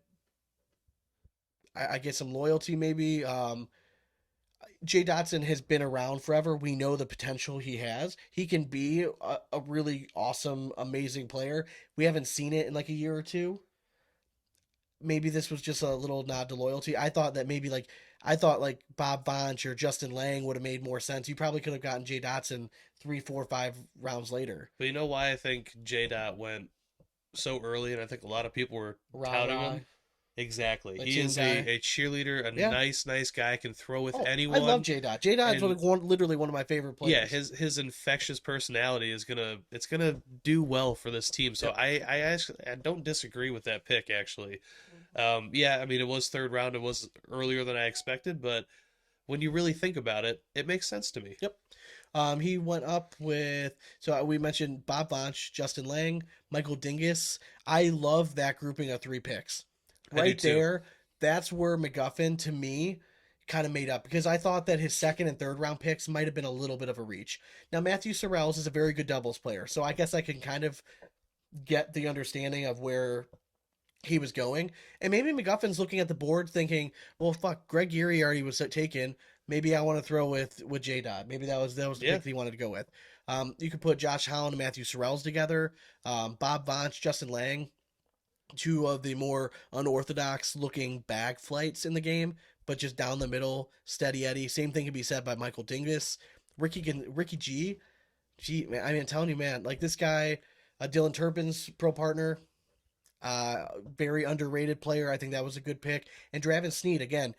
[SPEAKER 1] some loyalty maybe. Jay Dodson has been around forever. We know the potential he has. He can be a really awesome, amazing player. We haven't seen it in a year or two. Maybe this was just a little nod to loyalty. I thought that maybe Bob Vonch or Justin Lang would have made more sense. You probably could have gotten Jay Dodson 3, 4, 5 rounds later.
[SPEAKER 2] But you know why I think J Dot went so early, and I think a lot of people were touting him. Exactly.
[SPEAKER 1] A
[SPEAKER 2] He
[SPEAKER 1] team
[SPEAKER 2] is
[SPEAKER 1] guy.
[SPEAKER 2] a cheerleader, a
[SPEAKER 1] Yeah.
[SPEAKER 2] nice guy, can throw with
[SPEAKER 1] Oh,
[SPEAKER 2] anyone.
[SPEAKER 1] I love J Dot. J Dot is
[SPEAKER 2] And-
[SPEAKER 1] literally one of my favorite players.
[SPEAKER 2] Yeah, his infectious personality is gonna do well for this team. So I don't disagree with that pick actually. Yeah, I mean it was third round. It was earlier than I expected, but when you really think about it, it makes sense to me.
[SPEAKER 1] Yep. He went up with, so we mentioned Bob Vonch, Justin Lang, Michael Dingus. I love that grouping of 3 picks.
[SPEAKER 2] I do
[SPEAKER 1] Right
[SPEAKER 2] too.
[SPEAKER 1] there, that's where Mcguffin, to me, kind of made up, because I thought that his second and third round picks might have been a little bit of a reach. Now, Matthew Sorrells is a very good doubles player, so I guess I can kind of get the understanding of where he was going. And maybe McGuffin's looking at the board thinking, well, fuck, Greg Geary already was taken. Maybe I want to throw with J Dot. Maybe that was the pick that he wanted to go with. You could put Josh Holland and Matthew Sorrells together. Bob Vonch, Justin Lang, 2 of the more unorthodox looking bag flights in the game, but just down the middle, steady Eddie. Same thing can be said by Michael Dingus. Ricky G. Man, I mean, I'm telling you, man, like this guy, Dylan Turpin's pro partner, very underrated player. I think that was a good pick. And Draven Snead, again,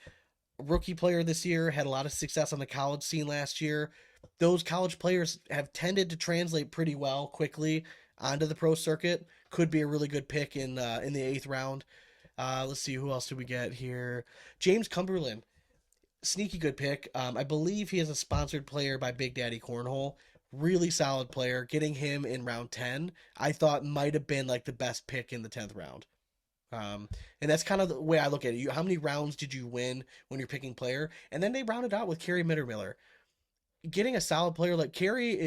[SPEAKER 1] rookie player this year, had a lot of success on the college scene last year. Those college players have tended to translate pretty well quickly onto the pro circuit. Could be a really good pick in the 8th round. Let's see, who else do we get here? James Cumberland, sneaky good pick. I believe he is a sponsored player by Big Daddy Cornhole. Really solid player. Getting him in round 10, I thought might have been like the best pick in the 10th round. And that's kind of the way I look at it. How many rounds did you win when you're picking player? And then they rounded out with Carrie Mittermiller. Getting a solid player like Carrie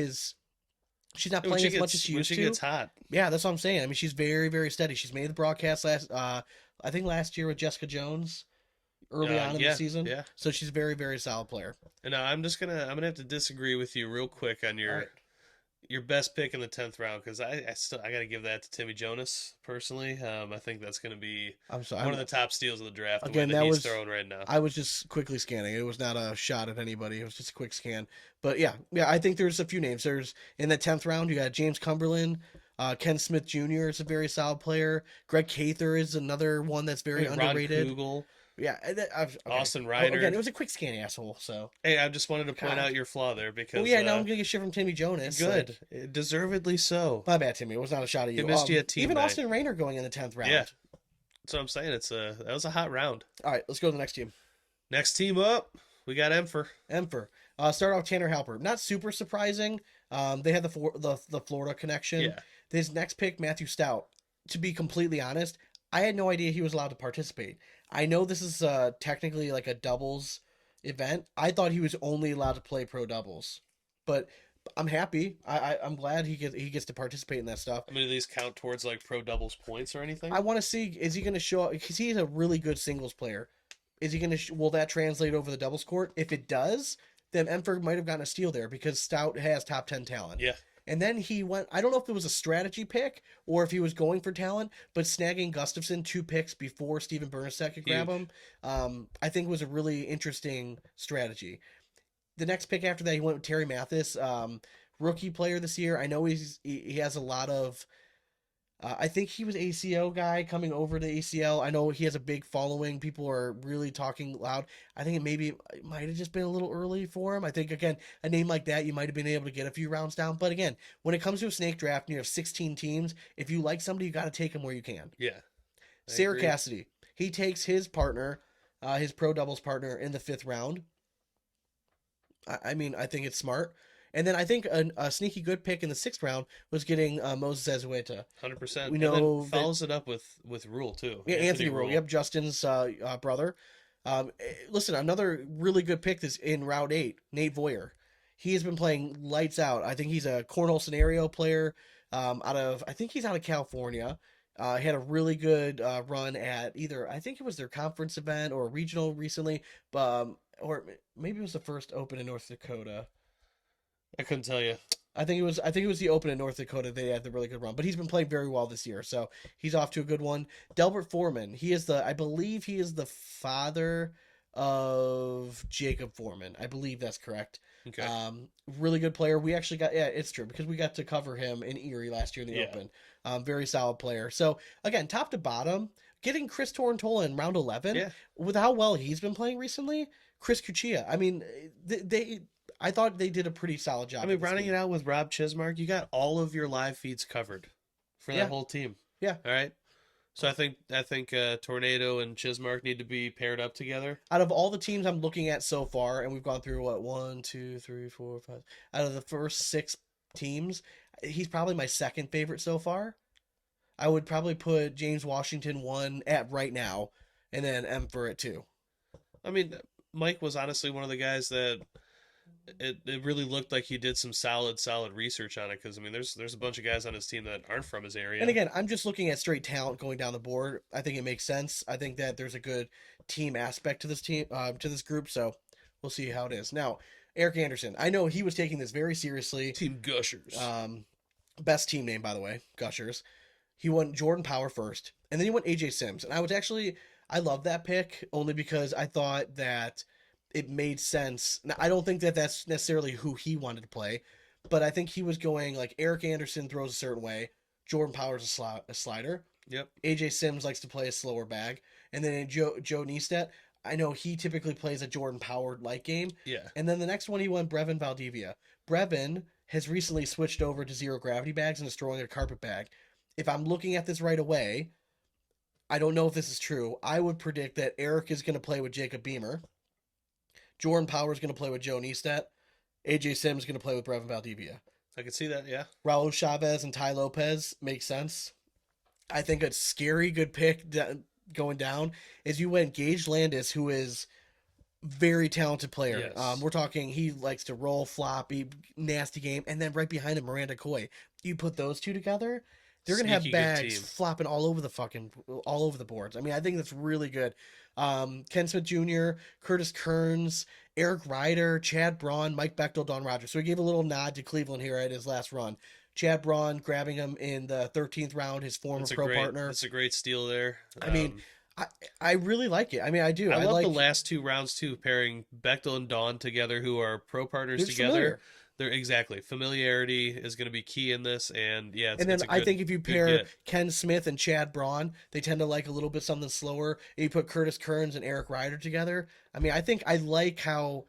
[SPEAKER 1] she's not playing as much as she used to.
[SPEAKER 2] When she gets hot.
[SPEAKER 1] Yeah, that's what I'm saying. I mean, she's very, very steady. She's made the broadcast I think last year with Jessica Jones early on in the season.
[SPEAKER 2] Yeah.
[SPEAKER 1] So she's a very, very solid player.
[SPEAKER 2] And I'm gonna have to disagree with you real quick on your best pick in the 10th round, because I got to give that to Timmy Jonas personally. I think that's going to be one of the top steals of the draft.
[SPEAKER 1] Again,
[SPEAKER 2] that he's throwing right now.
[SPEAKER 1] I was just quickly scanning. It was not a shot at anybody. It was just a quick scan. But yeah, I think there's a few names. There's in the 10th round, you got James Cumberland. Ken Smith Jr. is a very solid player. Greg Cather is another one that's very underrated.
[SPEAKER 2] Ron Kugel.
[SPEAKER 1] Yeah, okay.
[SPEAKER 2] Austin Ryder.
[SPEAKER 1] Again, it was a quick scan, asshole. So
[SPEAKER 2] hey, I just wanted to point out your flaw there because.
[SPEAKER 1] Oh yeah, now I'm gonna get shit from Timmy Jonas.
[SPEAKER 2] Good, deservedly so.
[SPEAKER 1] My bad, Timmy. It was not a shot at you.
[SPEAKER 2] He missed you a team
[SPEAKER 1] even
[SPEAKER 2] night.
[SPEAKER 1] Austin Rayner going in the 10th round.
[SPEAKER 2] Yeah, that's what I'm saying. That was a hot round.
[SPEAKER 1] All right, let's go to the next team.
[SPEAKER 2] Next team up, we got Emfer.
[SPEAKER 1] Start off Tanner Halper. Not super surprising. They had the Florida connection.
[SPEAKER 2] Yeah.
[SPEAKER 1] His next pick, Matthew Stout. To be completely honest, I had no idea he was allowed to participate. I know this is technically like a doubles event. I thought he was only allowed to play pro doubles, but I'm happy. I'm glad he gets to participate in that stuff.
[SPEAKER 2] I mean, do these count towards like pro doubles points or anything?
[SPEAKER 1] I want to see, is he going to show up, because he's a really good singles player. Is he going to will that translate over the doubles court? If it does, then Emfer might have gotten a steal there because Stout has top 10 talent.
[SPEAKER 2] Yeah.
[SPEAKER 1] And then he went, I don't know if it was a strategy pick or if he was going for talent, but snagging Gustafson 2 picks before Steven Bernstedt could grab him, I think was a really interesting strategy. The next pick after that, he went with Terry Mathis, rookie player this year. I know he has a lot of, I think he was ACL guy coming over to ACL. I know he has a big following. People are really talking loud. I think it might have just been a little early for him. I think, again, a name like that, you might have been able to get a few rounds down. But again, when it comes to a snake draft and you have 16 teams, if you like somebody, you got to take them where you can.
[SPEAKER 2] Yeah.
[SPEAKER 1] Sarah Cassidy, he takes his partner, his pro doubles partner in the 5th round. I mean, I think it's smart. And then I think a sneaky good pick in the 6th round was getting Moses Azueta.
[SPEAKER 2] 100%.
[SPEAKER 1] We know
[SPEAKER 2] and then follows it up with Rule too.
[SPEAKER 1] Yeah, Anthony Rule. Yep, Justin's brother. Listen, another really good pick this in round 8, Nate Voyer. He has been playing lights out. I think he's a cornhole scenario player I think he's out of California. He had a really good run at either, I think it was their conference event or regional recently, or maybe it was the first Open in North Dakota.
[SPEAKER 2] I couldn't tell you.
[SPEAKER 1] I think it was the Open in North Dakota. They had the really good run, but he's been playing very well this year, so he's off to a good one. Delbert Foreman, I believe he is the father of Jacob Foreman. I believe that's correct.
[SPEAKER 2] Okay.
[SPEAKER 1] Really good player. We actually it's true because we got to cover him in Erie last year in the Open. Very solid player. So again, top to bottom, getting Chris Torrentola in round 11
[SPEAKER 2] Yeah.
[SPEAKER 1] with how well he's been playing recently. Chris Cuccia. I mean, I thought they did a pretty solid job.
[SPEAKER 2] I mean, rounding it out with Rob Chismark, you got all of your live feeds covered for that whole team.
[SPEAKER 1] Yeah.
[SPEAKER 2] All right. So I think Tornado and Chismark need to be paired up together.
[SPEAKER 1] Out of all the teams I'm looking at so far, and we've gone through what 1, 2, 3, 4, 5. Out of the first 6 teams, he's probably my second favorite so far. I would probably put James Washington 1 at right now, and then M for it 2.
[SPEAKER 2] I mean, Mike was honestly one of the guys that it really looked like he did some solid research on it, because I mean there's a bunch of guys on his team that aren't from his area.
[SPEAKER 1] And again, I'm just looking at straight talent going down the board. I think it makes sense. I think that there's a good team aspect to this team, to this group. So we'll see how it is. Now, Eric Anderson, I know he was taking this very seriously.
[SPEAKER 2] Team Gushers.
[SPEAKER 1] Best team name, by the way, Gushers. He went Jordan Power first, and then he went AJ Sims. And I love that pick only because I thought that it made sense. Now, I don't think that that's necessarily who he wanted to play, but I think he was going like Eric Anderson throws a certain way, Jordan Power's a slider.
[SPEAKER 2] Yep.
[SPEAKER 1] AJ Sims likes to play a slower bag, and then Joe Neistat, I know he typically plays a Jordan Power light game.
[SPEAKER 2] Yeah.
[SPEAKER 1] And then the next one he went Brevin Valdivia. Brevin has recently switched over to zero gravity bags and is throwing a carpet bag. If I'm looking at this right away, I don't know if this is true. I would predict that Eric is going to play with Jacob Beamer. Jordan Power is going to play with Joe Neistat. AJ Sims is going to play with Brevin Valdivia.
[SPEAKER 2] I can see that, yeah.
[SPEAKER 1] Raul Chavez and Ty Lopez makes sense. I think a scary good pick going down is you went Gage Landis, who is very talented player.
[SPEAKER 2] Yes.
[SPEAKER 1] We're talking he likes to roll, flop, nasty game, and then right behind him, Miranda Coy. You put those two together, they're gonna have
[SPEAKER 2] Sneaky good
[SPEAKER 1] bags
[SPEAKER 2] team.
[SPEAKER 1] flopping all over the boards. I mean, I think that's really good. Ken Smith Jr., Curtis Kearns, Eric Ryder, Chad Braun, Mike Bechtel, Don Rogers. So he gave a little nod to Cleveland here at his last run. Chad Braun grabbing him in the 13th round, his former partner.
[SPEAKER 2] That's a great steal there.
[SPEAKER 1] I mean, I really like it. I mean, I do.
[SPEAKER 2] I love
[SPEAKER 1] like
[SPEAKER 2] the last 2 rounds too, pairing Bechtel and Dawn together, who are pro partners
[SPEAKER 1] They're
[SPEAKER 2] together.
[SPEAKER 1] familiar.
[SPEAKER 2] They're exactly familiarity is going to be key in this, and yeah.
[SPEAKER 1] I think if you pair Ken Smith and Chad Braun, they tend to like a little bit something slower. And you put Curtis Kearns and Eric Ryder together. I mean, I think I like how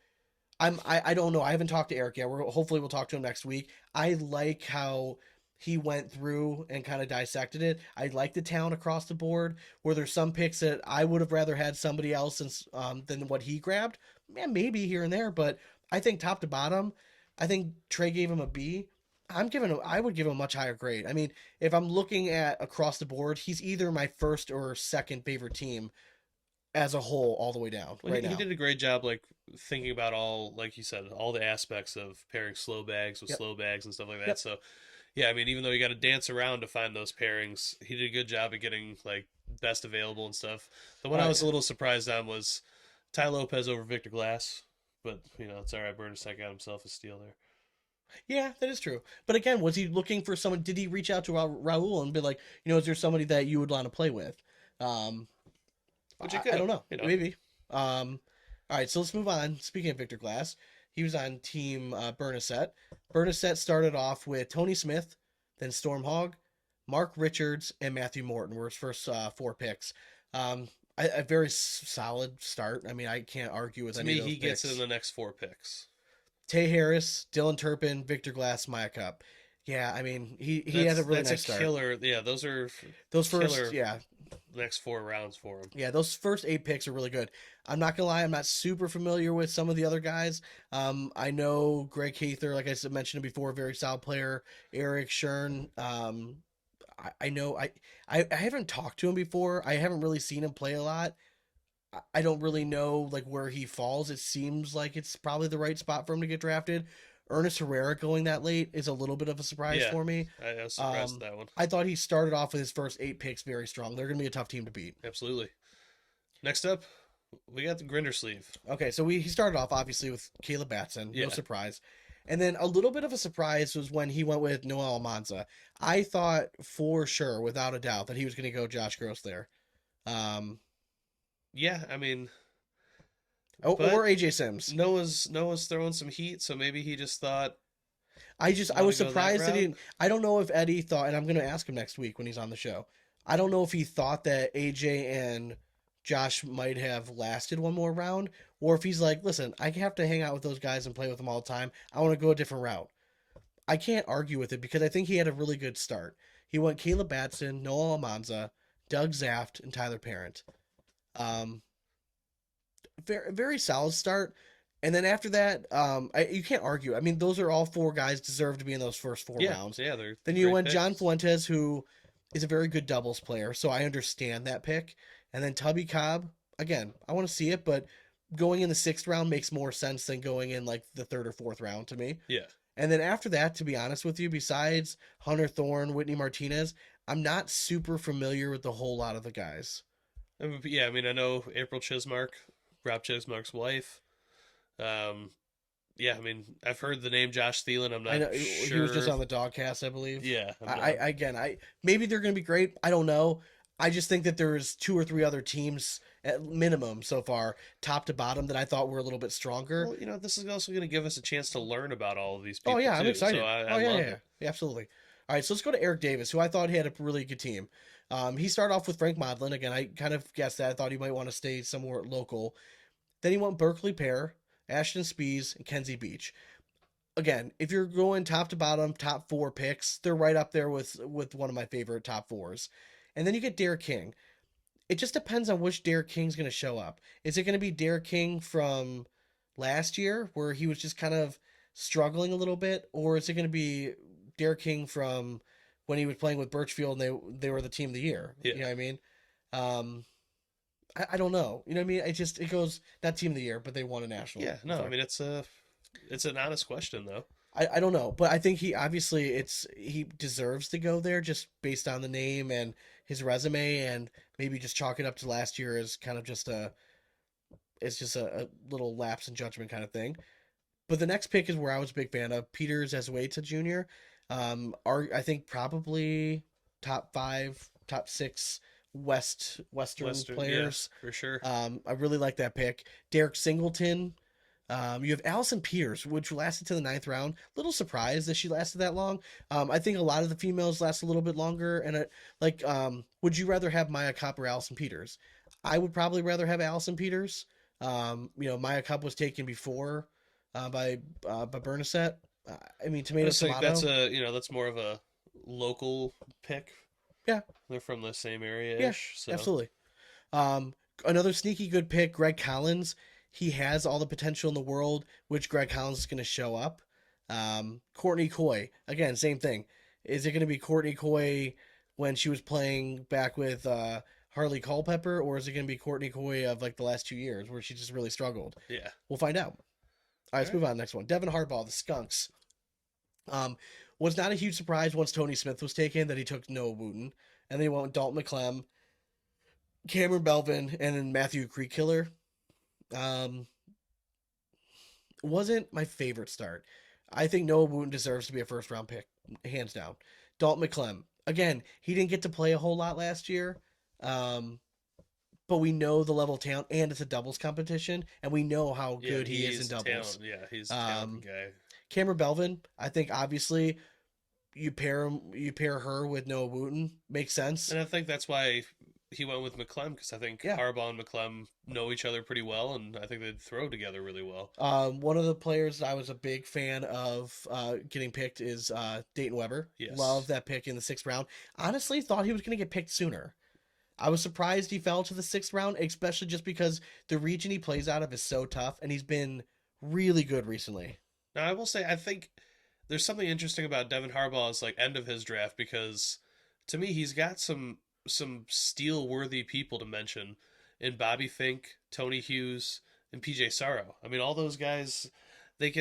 [SPEAKER 1] I don't know. I haven't talked to Eric yet. Hopefully we'll talk to him next week. I like how he went through and kind of dissected it. I like the talent across the board, where there's some picks that I would have rather had somebody else than what he grabbed. Man, maybe here and there, but I think top to bottom, I think Trey gave him a B. I would give him a much higher grade. I mean, if I'm looking at across the board, he's either my first or second favorite team as a whole, all the way down.
[SPEAKER 2] Well, he did a great job, like thinking about all, like you said, all the aspects of pairing slow bags with slow bags and stuff like that.
[SPEAKER 1] Yep.
[SPEAKER 2] So, yeah, I mean, even though you got to dance around to find those pairings, he did a good job at getting like best available and stuff. The one I was a little surprised on was Ty Lopez over Victor Glass, but it's all right. Bernstein got himself a steal there.
[SPEAKER 1] Yeah, that is true. But again, was he looking for someone? Did he reach out to Raul and be like, is there somebody that you would want to play with?
[SPEAKER 2] Which
[SPEAKER 1] I don't know. Maybe. All right, so let's move on. Speaking of Victor Glass, he was on team Bernasette. Bernasette started off with Tony Smith, then Stormhog, Mark Richards, and Matthew Morton were his first 4 picks. A very solid start. I mean, I can't argue with any of those
[SPEAKER 2] he gets
[SPEAKER 1] picks.
[SPEAKER 2] it in the next 4 picks.
[SPEAKER 1] Tay Harris, Dylan Turpin, Victor Glass, Maya Cup. Yeah, I mean, he had a really nice start.
[SPEAKER 2] Killer. Yeah, those
[SPEAKER 1] first,
[SPEAKER 2] next 4 rounds for him.
[SPEAKER 1] Yeah, those first 8 picks are really good. I'm not gonna lie, I'm not super familiar with some of the other guys. I know Greg Cather, like I mentioned before, very solid player. Eric Schern. I know I haven't talked to him before. I haven't really seen him play a lot. I don't really know like where he falls. It seems like it's probably the right spot for him to get drafted. Ernest Herrera going that late is a little bit of a surprise for me.
[SPEAKER 2] I was surprised at that one.
[SPEAKER 1] I thought he started off with his first 8 picks very strong. They're going to be a tough team to beat.
[SPEAKER 2] Absolutely. Next up, we got the Grindersleeve.
[SPEAKER 1] Okay, so he started off obviously with Caleb Batson. No surprise. And then a little bit of a surprise was when he went with Noel Almanza. I thought for sure, without a doubt, that he was going to go Josh Gross there.
[SPEAKER 2] Yeah, I mean...
[SPEAKER 1] or AJ Sims.
[SPEAKER 2] Noah's throwing some heat, so maybe he just thought...
[SPEAKER 1] I was surprised that he didn't... I don't know if Eddie thought, and I'm going to ask him next week when he's on the show. I don't know if he thought that AJ and Josh might have lasted one more round, or if he's like, listen, I have to hang out with those guys and play with them all the time. I want to go a different route. I can't argue with it because I think he had a really good start. He went Caleb Batson, Noah Almanza, Doug Zaft, and Tyler Parent. Um, very, very solid start. And then after that, you can't argue. I mean, those are all four guys deserve to be in those first four rounds.
[SPEAKER 2] Yeah, they're
[SPEAKER 1] Then you
[SPEAKER 2] great
[SPEAKER 1] went
[SPEAKER 2] picks.
[SPEAKER 1] John Fuentes, who is a very good doubles player, so I understand that pick. And then Tubby Cobb, again, I want to see it, but going in the sixth round makes more sense than going in like the third or fourth round to me.
[SPEAKER 2] Yeah.
[SPEAKER 1] And then after that, to be honest with you, besides Hunter Thorne, Whitney Martinez, I'm not super familiar with the whole lot of the guys.
[SPEAKER 2] Yeah, I mean, I know April Chismark, Rob Chismark's wife. Yeah, I mean, I've heard the name Josh Thielen. I'm
[SPEAKER 1] I know
[SPEAKER 2] not sure.
[SPEAKER 1] he was just on the Dogcast, I believe.
[SPEAKER 2] Yeah.
[SPEAKER 1] I maybe they're going to be great. I don't know. I just think that there's two or three other teams at minimum so far, top to bottom, that I thought were a little bit stronger.
[SPEAKER 2] Well, you know, this is also going to give us a chance to learn about all of these people.
[SPEAKER 1] Oh yeah,
[SPEAKER 2] too.
[SPEAKER 1] I'm excited.
[SPEAKER 2] So I
[SPEAKER 1] yeah,
[SPEAKER 2] love
[SPEAKER 1] yeah,
[SPEAKER 2] it.
[SPEAKER 1] yeah, absolutely. All right, so let's go to Eric Davis, who I thought had a really good team. He started off with Frank Modlin. Again, I kind of guessed that. I thought he might want to stay somewhere local. Then he went Berkeley Pear, Ashton Spees, and Kenzie Beach. Again, if you're going top to bottom, top four picks, they're right up there with one of my favorite top fours. And then you get Derek King. It just depends on which Derek King's going to show up. Is it going to be Derek King from last year, where he was just kind of struggling a little bit, or is it going to be Derek King from when he was playing with Birchfield and they were the team of the year?
[SPEAKER 2] Yeah.
[SPEAKER 1] You know what I mean? I don't know. You know what I mean? It goes not team of the year, but they won a national.
[SPEAKER 2] Yeah, no, I mean, it's an honest question though.
[SPEAKER 1] I don't know, but I think he obviously he deserves to go there just based on the name and his resume, and maybe just chalk it up to last year as kind of just a little lapse in judgment kind of thing. But the next pick is where I was a big fan of Peters Azueta Jr. I think probably top 5, top 6 Western players.
[SPEAKER 2] Yeah, for sure.
[SPEAKER 1] I really like that pick. Derek Singleton. You have Allison Pierce, which lasted to the 9th round. Little surprised that she lasted that long. I think a lot of the females last a little bit longer. And would you rather have Maya Kopp or Allison Peters? I would probably rather have Allison Peters. Maya Kopp was taken before by Bernasette. I mean, tomato.
[SPEAKER 2] That's more of a local pick.
[SPEAKER 1] Yeah,
[SPEAKER 2] they're from the same area.
[SPEAKER 1] Yeah,
[SPEAKER 2] so.
[SPEAKER 1] Absolutely. Another sneaky good pick, Greg Collins. He has all the potential in the world, which Greg Collins is going to show up. Courtney Coy, again, same thing. Is it going to be Courtney Coy when she was playing back with Harley Culpepper, or is it going to be Courtney Coy of like the last 2 years where she just really struggled?
[SPEAKER 2] Yeah.
[SPEAKER 1] We'll find out. All right, let's move on to the next one. Devin Harbaugh, the Skunks. Was not a huge surprise once Tony Smith was taken that he took Noah Wooten. And then he went with Dalton McClem, Cameron Belvin, and then Matthew Creek-Killer. Wasn't my favorite start. I think Noah Wooten deserves to be a first round pick, hands down. Dalton McClem, again, he didn't get to play a whole lot last year, but we know the level of talent, and it's a doubles competition, and we know how good he is in doubles.
[SPEAKER 2] Talent. Yeah, he's a talented guy.
[SPEAKER 1] Cameron Belvin, I think obviously you pair her with Noah Wooten, makes sense.
[SPEAKER 2] And I think that's why he went with McClem, because I think Harbaugh and McClem know each other pretty well, and I think they'd throw together really well.
[SPEAKER 1] One of the players that I was a big fan of getting picked is Dayton Weber.
[SPEAKER 2] Yes.
[SPEAKER 1] Love that pick in the 6th round. Honestly, thought he was going to get picked sooner. I was surprised he fell to the 6th round, especially just because the region he plays out of is so tough, and he's been really good recently.
[SPEAKER 2] Now, I will say, I think there's something interesting about Devin Harbaugh's end of his draft, because to me, he's got some steal-worthy people to mention in Bobby Fink, Tony Hughes, and PJ Sorrow. I mean, all those guys, they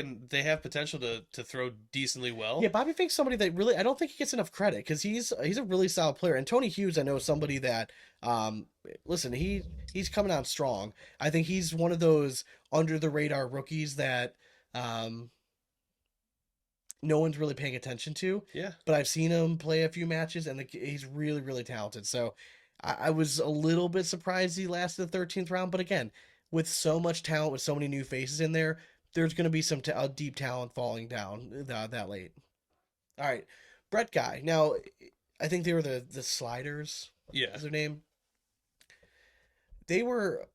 [SPEAKER 2] have potential to throw decently well.
[SPEAKER 1] Yeah, Bobby Fink's somebody that really, I don't think he gets enough credit, because he's a really solid player. And Tony Hughes, I know, is somebody that, listen, he's coming out strong. I think he's one of those under-the-radar rookies that no one's really paying attention to.
[SPEAKER 2] Yeah.
[SPEAKER 1] But I've seen him play a few matches, and he's really, really talented. So I was a little bit surprised he lasted the 13th round. But again, with so much talent, with so many new faces in there, there's going to be some deep talent falling down that late. All right. Brett Guy. Now, I think they were the Sliders.
[SPEAKER 2] Yeah.
[SPEAKER 1] is her name? They were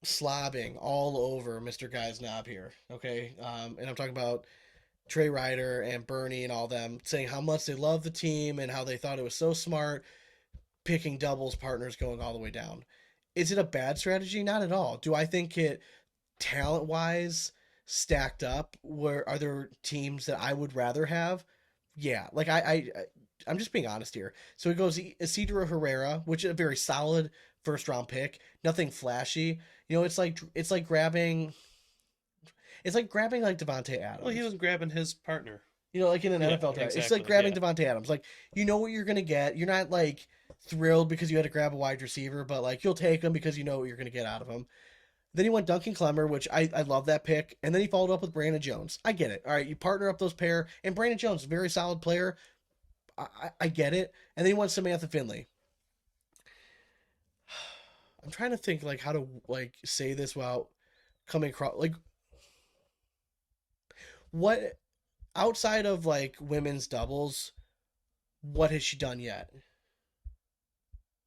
[SPEAKER 1] slobbing all over Mr. Guy's knob here. Okay, and I'm talking about Trey Ryder and Bernie and all them saying how much they love the team and how they thought it was so smart picking doubles partners going all the way down. Is it a bad strategy? Not at all. Do I think it talent wise stacked up? Where are there teams that I would rather have? Yeah, like I'm just being honest here. So it goes Isidro Herrera, which is a very solid first round pick. Nothing flashy. You know, it's like grabbing like Devontae Adams.
[SPEAKER 2] Well, he was grabbing his partner.
[SPEAKER 1] You know, like in an
[SPEAKER 2] Yeah,
[SPEAKER 1] NFL draft. It's
[SPEAKER 2] exactly,
[SPEAKER 1] like grabbing
[SPEAKER 2] yeah.
[SPEAKER 1] Devontae Adams. Like, you know what you're going to get. You're not, like, thrilled because you had to grab a wide receiver, but, like, you'll take him because you know what you're going to get out of him. Then he went Duncan Clemmer, which I love that pick. And then he followed up with Brandon Jones. I get it. All right, you partner up those pair. And Brandon Jones, very solid player. I get it. And then he went Samantha Finley. I'm trying to think, like, how to, like, say this without coming across, like, what outside of like women's doubles, what has she done yet?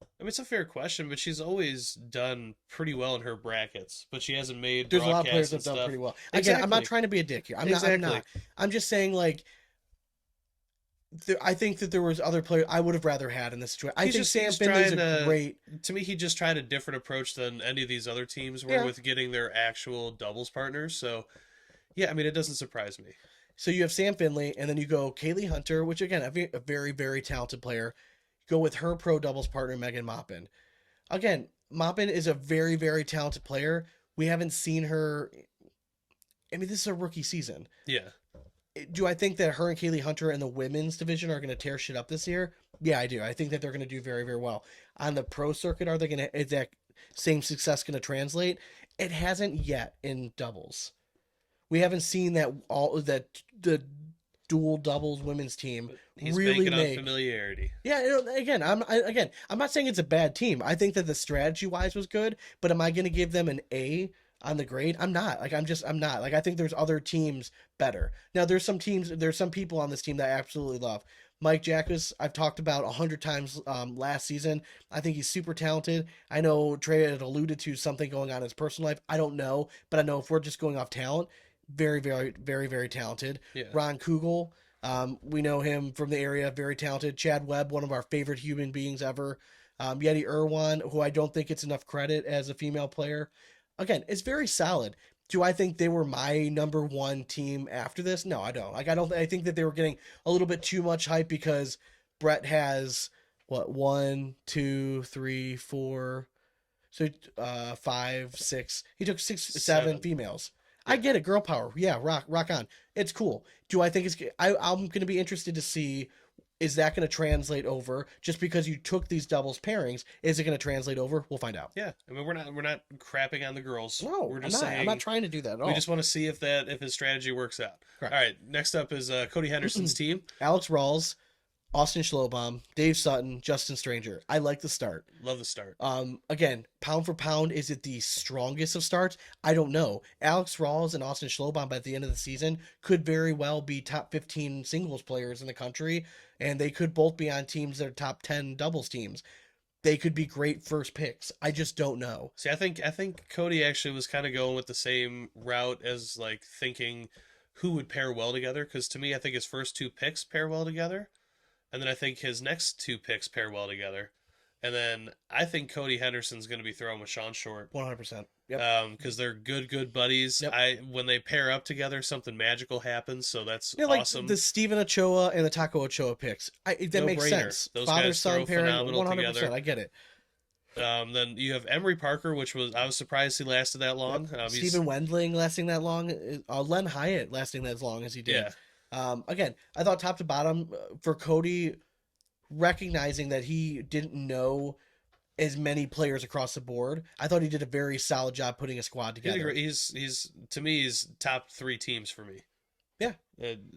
[SPEAKER 2] I mean, it's a fair question, but she's always done pretty well in her brackets. But she hasn't made
[SPEAKER 1] There's a lot of players
[SPEAKER 2] broadcasts
[SPEAKER 1] that have
[SPEAKER 2] and
[SPEAKER 1] done
[SPEAKER 2] stuff.
[SPEAKER 1] pretty well. Again, I'm not
[SPEAKER 2] Exactly.
[SPEAKER 1] trying to be a dick here. I'm
[SPEAKER 2] Exactly.
[SPEAKER 1] not. I'm just saying like I think that there was other players I would have rather had in this situation. I think Sam Finley's a great.
[SPEAKER 2] To me, he just tried a different approach than any of these other teams were
[SPEAKER 1] Yeah.
[SPEAKER 2] with getting their actual doubles partners. So, yeah, I mean, it doesn't surprise me.
[SPEAKER 1] So you have Sam Finley, and then you go Kaylee Hunter, which again, a very, very talented player. Go with her pro doubles partner, Megan Maupin. Again, Maupin is a very, very talented player. We haven't seen her. I mean, this is a rookie season.
[SPEAKER 2] Yeah.
[SPEAKER 1] Do I think that her and Kaylee Hunter in the women's division are going to tear shit up this year? Yeah, I do. I think that they're going to do very, very well. On the pro circuit, is that same success going to translate? It hasn't yet in doubles. We haven't seen that the dual doubles women's team
[SPEAKER 2] He's
[SPEAKER 1] really
[SPEAKER 2] banking on
[SPEAKER 1] make.
[SPEAKER 2] familiarity.
[SPEAKER 1] Yeah, again, I'm not saying it's a bad team. I think that the strategy wise was good, but am I going to give them an A on the grade? I'm not. I'm not. Like, I think there's other teams better. Now, there's some people on this team that I absolutely love. Mike Jackus, I've talked about 100 times last season. I think he's super talented. I know Trey had alluded to something going on in his personal life. I don't know, but I know if we're just going off talent, very, very, very, very talented.
[SPEAKER 2] Yeah.
[SPEAKER 1] Ron Kugel, we know him from the area, very talented. Chad Webb, one of our favorite human beings ever. Yeti Irwan, who I don't think gets enough credit as a female player. Again, it's very solid. Do I think they were my number one team after this? No, I don't. I think that they were getting a little bit too much hype because Brett has what, 1, 2, 3, 4, so 5, 6. He took 6, 7
[SPEAKER 2] Seven.
[SPEAKER 1] females. I get it, girl power. Yeah, rock on. It's cool. Do I think I'm going to be interested to see, is that going to translate over? Just because you took these doubles pairings, is it going to translate over? We'll find out.
[SPEAKER 2] Yeah. I mean, we're not crapping on the girls.
[SPEAKER 1] No,
[SPEAKER 2] we're just saying
[SPEAKER 1] I'm not trying to do that at all.
[SPEAKER 2] we just want to see if his strategy works out.
[SPEAKER 1] Correct.
[SPEAKER 2] All right. Next up is Cody Henderson's team.
[SPEAKER 1] Alex Rawls, Austin Schlobaum, Dave Sutton, Justin Stranger. I like the start.
[SPEAKER 2] Love the start.
[SPEAKER 1] Again, pound for pound, is it the strongest of starts? I don't know. Alex Rawls and Austin Schlobaum by the end of the season could very well be top 15 singles players in the country, and they could both be on teams that are top 10 doubles teams. They could be great first picks. I just don't know.
[SPEAKER 2] See, I think Cody actually was kind of going with the same route as like thinking who would pair well together. Because to me, I think his first 2 picks pair well together. And then I think his next 2 picks pair well together. And then I think Cody Henderson's going to be throwing with Sean Short.
[SPEAKER 1] 100%. Yep.
[SPEAKER 2] Because they're good buddies.
[SPEAKER 1] Yep.
[SPEAKER 2] When they pair up together, something magical happens. So that's
[SPEAKER 1] Yeah, like
[SPEAKER 2] awesome.
[SPEAKER 1] the Steven Ochoa and the Taco Ochoa picks. That makes
[SPEAKER 2] No-brainer.
[SPEAKER 1] sense.
[SPEAKER 2] Those
[SPEAKER 1] Father
[SPEAKER 2] guys
[SPEAKER 1] son
[SPEAKER 2] throw
[SPEAKER 1] pairing,
[SPEAKER 2] phenomenal
[SPEAKER 1] 100%.
[SPEAKER 2] together.
[SPEAKER 1] I get it.
[SPEAKER 2] Then you have Emery Parker, I was surprised he lasted that long.
[SPEAKER 1] Stephen Wendling lasting that long. Len Hyatt lasting that as long as he did.
[SPEAKER 2] Yeah.
[SPEAKER 1] Again, I thought top to bottom for Cody, recognizing that he didn't know as many players across the board. I thought he did a very solid job putting a squad together.
[SPEAKER 2] He's to me, he's top 3 teams for me.
[SPEAKER 1] Yeah.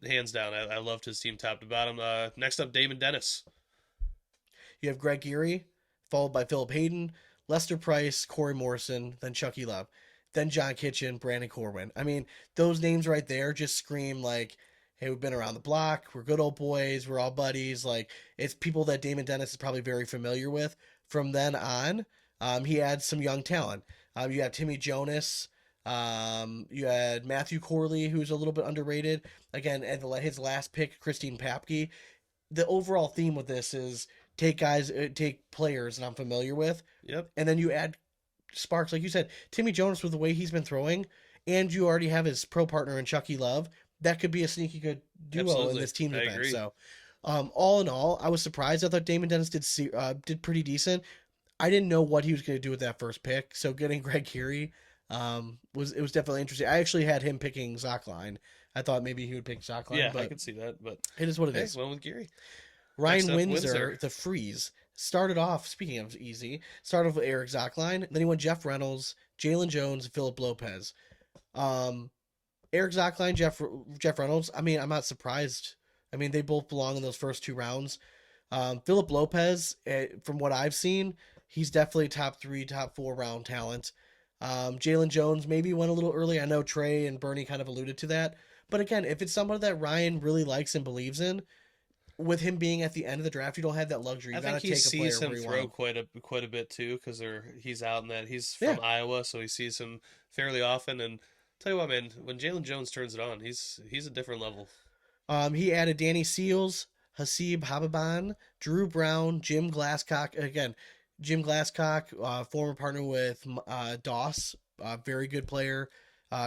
[SPEAKER 2] Hands down. I loved his team top to bottom. Next up, Damon Dennis.
[SPEAKER 1] You have Greg Geary, followed by Philip Hayden, Lester Price, Corey Morrison, then Chucky Love, then John Kitchen, Brandon Corwin. I mean, those names right there just scream like, hey, we've been around the block. We're good old boys. We're all buddies. Like, it's people that Damon Dennis is probably very familiar with. From then on, he had some young talent. You have Timmy Jonas. You had Matthew Corley, who's a little bit underrated. Again, at his last pick, Christine Papke. The overall theme with this is take players that I'm familiar with,
[SPEAKER 2] Yep.
[SPEAKER 1] and then you add sparks, like you said, Timmy Jonas with the way he's been throwing, and you already have his pro partner in Chucky Love. That could be a sneaky good duo
[SPEAKER 2] Absolutely.
[SPEAKER 1] in this team
[SPEAKER 2] I
[SPEAKER 1] event.
[SPEAKER 2] agree.
[SPEAKER 1] So, all in all, I was surprised. I thought Damon Dennis did pretty decent. I didn't know what he was going to do with that first pick. So getting Greg Curie was definitely interesting. I actually had him picking Zockline. I thought maybe he would pick Zockline.
[SPEAKER 2] Yeah,
[SPEAKER 1] but
[SPEAKER 2] I could see that, but
[SPEAKER 1] it is what it
[SPEAKER 2] hey,
[SPEAKER 1] is.
[SPEAKER 2] went with Geary.
[SPEAKER 1] Ryan
[SPEAKER 2] Next up,
[SPEAKER 1] Windsor, the freeze, started off, speaking of easy, started off with Eric Zockline. Then he went Jeff Reynolds, Jalen Jones, and Philip Lopez. Eric Zockline, Jeff Reynolds, I mean, I'm not surprised. I mean, they both belong in those first 2 rounds. Philip Lopez, from what I've seen, he's definitely top 3, top 4 round talent. Jalen Jones maybe went a little early. I know Trey and Bernie kind of alluded to that. But again, if it's someone that Ryan really likes and believes in, with him being at the end of the draft, you don't have that luxury. You
[SPEAKER 2] I
[SPEAKER 1] got
[SPEAKER 2] think
[SPEAKER 1] to
[SPEAKER 2] he
[SPEAKER 1] take a player
[SPEAKER 2] sees him
[SPEAKER 1] where you
[SPEAKER 2] throw
[SPEAKER 1] want him.
[SPEAKER 2] quite a bit too, because he's out in that he's from Iowa, so he sees him fairly often. And tell you what, man, when Jalen Jones turns it on, he's a different level.
[SPEAKER 1] He added Danny Seals, Hasib Habiban, Drew Brown, Jim Glasscock. Again, Jim Glasscock, former partner with Doss, very good player.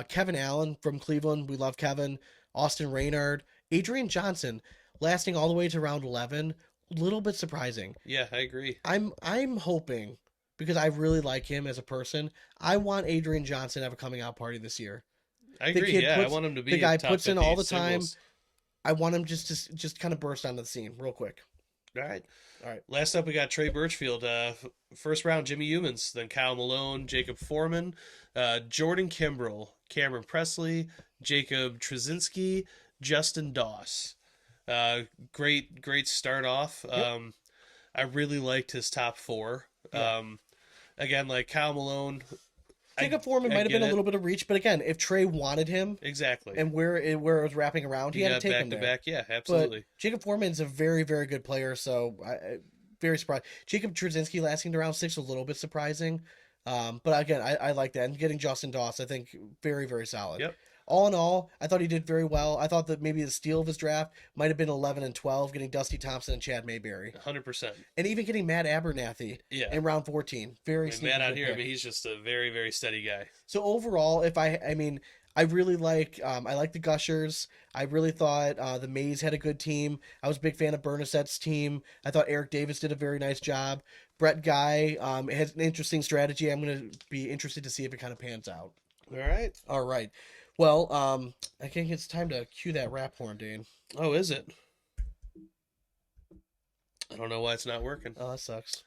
[SPEAKER 1] Kevin Allen from Cleveland. We love Kevin. Austin Raynard. Adrian Johnson, lasting all the way to round 11. A little bit surprising.
[SPEAKER 2] Yeah, I agree.
[SPEAKER 1] I'm hoping, because I really like him as a person, I want Adrian Johnson to have a coming out party this year.
[SPEAKER 2] I agree. I want him to be
[SPEAKER 1] the guy
[SPEAKER 2] top
[SPEAKER 1] puts in
[SPEAKER 2] 50
[SPEAKER 1] all the
[SPEAKER 2] singles.
[SPEAKER 1] time. I want him just kind of burst onto the scene real quick.
[SPEAKER 2] All right.
[SPEAKER 1] All right.
[SPEAKER 2] Last up, we got Trey Birchfield. First round, Jimmy Humans, then Kyle Malone, Jacob Foreman, Jordan Kimbrell, Cameron Presley, Jacob Trzynski, Justin Doss. Great start off.
[SPEAKER 1] Yep.
[SPEAKER 2] I really liked his top 4.
[SPEAKER 1] Yeah.
[SPEAKER 2] Again, like Kyle Malone.
[SPEAKER 1] Jacob Foreman might have been a little bit of reach, but again, if Trey wanted him,
[SPEAKER 2] exactly,
[SPEAKER 1] and where it was wrapping around, he had to take
[SPEAKER 2] back
[SPEAKER 1] him
[SPEAKER 2] to
[SPEAKER 1] there.
[SPEAKER 2] back. Yeah, absolutely.
[SPEAKER 1] But Jacob Foreman's a very, very good player, so very surprised. Jacob Trzynski lasting to round 6 was a little bit surprising, but again, I like that. And getting Justin Doss, I think, very, very solid.
[SPEAKER 2] Yep.
[SPEAKER 1] All in all, I thought he did very well. I thought that maybe the steal of his draft might have been 11 and 12, getting Dusty Thompson and Chad Mayberry.
[SPEAKER 2] 100%.
[SPEAKER 1] And even getting Matt Abernathy in round 14. Very sneaky.
[SPEAKER 2] Matt out here, he's just a very, very steady guy.
[SPEAKER 1] So overall, I really like I like the Gushers. I really thought the Mays had a good team. I was a big fan of Bernasette's team. I thought Eric Davis did a very nice job. Brett Guy has an interesting strategy. I'm going to be interested to see if it kind of pans out. All right. Well, I think it's time to cue that rap horn, Dane.
[SPEAKER 2] Oh, is it? I don't know why it's not working.
[SPEAKER 1] Oh, that sucks.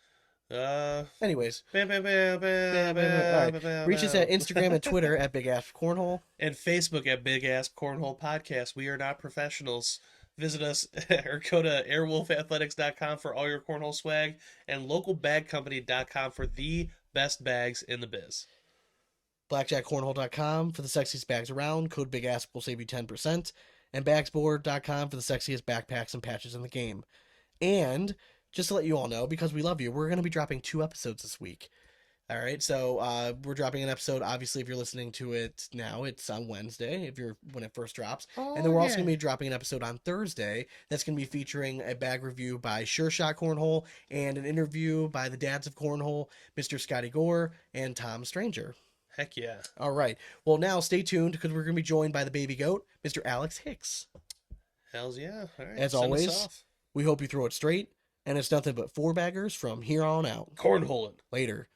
[SPEAKER 2] Anyways.
[SPEAKER 1] All right. Reach us at Instagram and Twitter at BigAsp Cornhole.
[SPEAKER 2] And Facebook at BigAsp Cornhole Podcast. We are not professionals. Visit us or go to airwolfathletics.com for all your cornhole swag and localbagcompany.com for the best bags in the biz.
[SPEAKER 1] BlackjackCornhole.com for the sexiest bags around. Code BigAsp will save you 10%. And bagsboard.com for the sexiest backpacks and patches in the game. And just to let you all know, because we love you, we're going to be dropping 2 episodes this week. All right, so we're dropping an episode. Obviously, if you're listening to it now, it's on Wednesday when it first drops. And then we're also going to be dropping an episode on Thursday that's going to be featuring a bag review by Sure Shot Cornhole and an interview by the dads of Cornhole, Mr. Scotty Gore and Tom Stranger.
[SPEAKER 2] Heck yeah.
[SPEAKER 1] All right. Well, now stay tuned because we're going to be joined by the baby goat, Mr. Alex Hicks.
[SPEAKER 2] Hells yeah. All right.
[SPEAKER 1] As always, we hope you throw it straight, and it's nothing but 4-baggers from here on out.
[SPEAKER 2] Cornholing.
[SPEAKER 1] Later.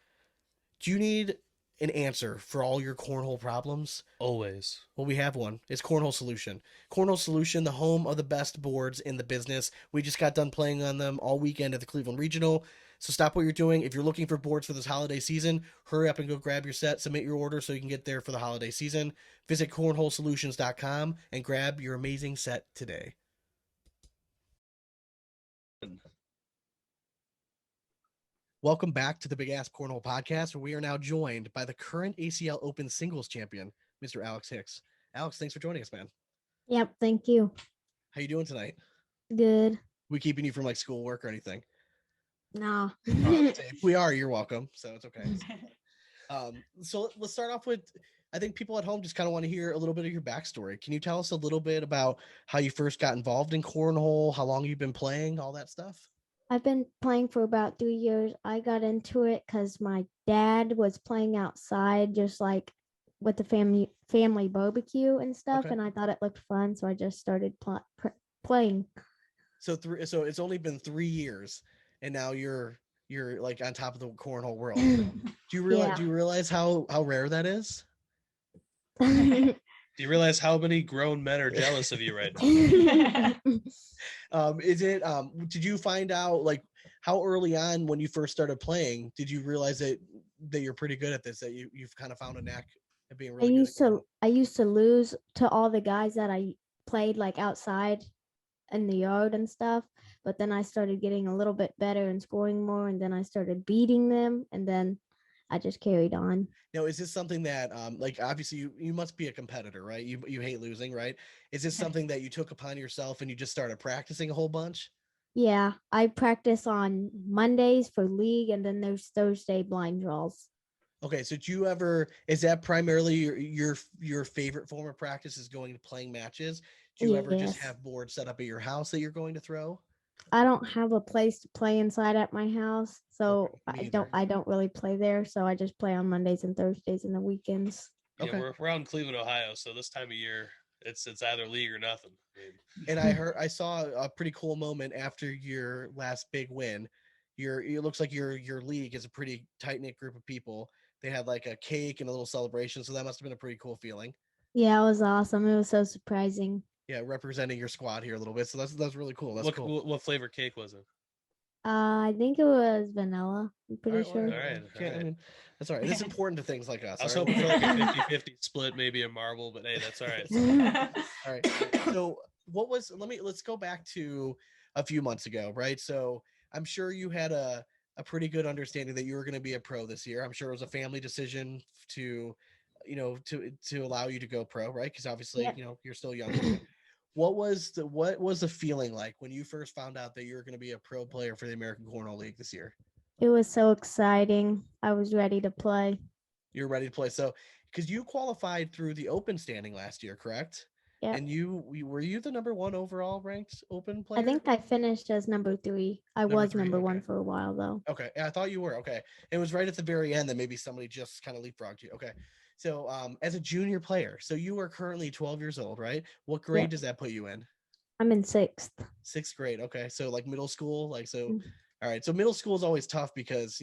[SPEAKER 1] Do you need an answer for all your cornhole problems?
[SPEAKER 2] Always.
[SPEAKER 1] Well, we have one. It's Cornhole Solution. Cornhole Solution, the home of the best boards in the business. We just got done playing on them all weekend at the Cleveland Regional. So stop what you're doing. If you're looking for boards for this holiday season, hurry up and go grab your set, submit your order so you can get there for the holiday season. Visit cornholesolutions.com and grab your amazing set today. Welcome back to the BigAsp Cornhole Podcast, where we are now joined by the current ACL Open Singles Champion, Mr. Alex Hicks. Alex, thanks for joining us, man.
[SPEAKER 5] Yep, thank you.
[SPEAKER 1] How you doing tonight?
[SPEAKER 5] Good.
[SPEAKER 1] We keeping you from like schoolwork or anything?
[SPEAKER 5] No.
[SPEAKER 1] If we are, you're welcome. So it's okay. So let's start off with, I think people at home just kind of want to hear a little bit of your backstory. Can you tell us a little bit about how you first got involved in cornhole, how long you've been playing, all that stuff?
[SPEAKER 5] I've been playing for about 3 years. I got into it because my dad was playing outside, just like with the family barbecue and stuff,
[SPEAKER 1] Okay.
[SPEAKER 5] and I thought it looked fun, so I just started playing.
[SPEAKER 1] So so it's only been 3 years, and now you're like on top of the cornhole world. Do you
[SPEAKER 5] Yeah.
[SPEAKER 1] realize how rare that is?
[SPEAKER 2] Do you realize how many grown men are jealous of you right now?
[SPEAKER 1] Did you find out like how early on when you first started playing, did you realize that you're pretty good at this, that you've kind of found a knack at being really good at cornhole?
[SPEAKER 5] I used to lose to all the guys that I played like outside in the yard and stuff, but then I started getting a little bit better and scoring more, and then I started beating them, and then I just carried on.
[SPEAKER 1] Now, is this something that, like, obviously you must be a competitor, right? You hate losing, right? Is this something that you took upon yourself and you just started practicing a whole bunch?
[SPEAKER 5] Yeah, I practice on Mondays for league, and then there's Thursday blind draws.
[SPEAKER 1] Okay, so is that primarily your favorite form of practice, is going to playing matches? Do you ever just
[SPEAKER 5] Yes.
[SPEAKER 1] have boards set up at your house that you're going to throw?
[SPEAKER 5] I don't have a place to play inside at my house, so
[SPEAKER 1] Okay, me either.
[SPEAKER 5] I don't really play there. So I just play on Mondays and Thursdays and the weekends.
[SPEAKER 2] Yeah,
[SPEAKER 1] Okay.
[SPEAKER 2] we're out in Cleveland, Ohio, so this time of year it's either league or nothing. I mean,
[SPEAKER 1] And I saw a pretty cool moment after your last big win. It looks like your league is a pretty tight knit group of people. They had like a cake and a little celebration, so that must have been a pretty cool feeling.
[SPEAKER 5] Yeah, it was awesome. It was so surprising.
[SPEAKER 1] Yeah, representing your squad here a little bit. So that's really cool. That's
[SPEAKER 2] what,
[SPEAKER 1] cool.
[SPEAKER 2] what flavor cake was it?
[SPEAKER 5] I think it was vanilla. I'm
[SPEAKER 1] All
[SPEAKER 5] pretty
[SPEAKER 1] right,
[SPEAKER 5] sure.
[SPEAKER 2] All right,
[SPEAKER 1] I
[SPEAKER 2] all right.
[SPEAKER 1] mean, that's all right. It's important to things like us.
[SPEAKER 2] I was
[SPEAKER 1] all right?
[SPEAKER 2] hoping for like a 50-50 split, maybe a marble, but hey, that's all right.
[SPEAKER 1] All right. So let's go back to a few months ago, right? So I'm sure you had a pretty good understanding that you were going to be a pro this year. I'm sure it was a family decision to, to allow you to go pro, right? Because obviously,
[SPEAKER 5] Yep.
[SPEAKER 1] you're still young. What was the feeling like when you first found out that you were going to be a pro player for the American Cornhole League this year?
[SPEAKER 5] It was so exciting. I was ready to play.
[SPEAKER 1] You're ready to play. So, because you qualified through the open standing last year, correct?
[SPEAKER 5] Yeah.
[SPEAKER 1] And were you the number one overall ranked open player?
[SPEAKER 5] I think I finished as number 3. I
[SPEAKER 1] Number
[SPEAKER 5] was
[SPEAKER 1] 3,
[SPEAKER 5] number
[SPEAKER 1] okay.
[SPEAKER 5] 1 for a while though.
[SPEAKER 1] Okay, I thought you were. Okay, it was right at the very end that maybe somebody just kind of leapfrogged you. Okay, so as a junior player, so you are currently 12 years old, right? What grade
[SPEAKER 5] Yep.
[SPEAKER 1] does that put you in?
[SPEAKER 5] I'm in 6th.
[SPEAKER 1] 6th grade. Okay, so like middle school, like so.
[SPEAKER 5] Mm.
[SPEAKER 1] All right, so middle school is always tough because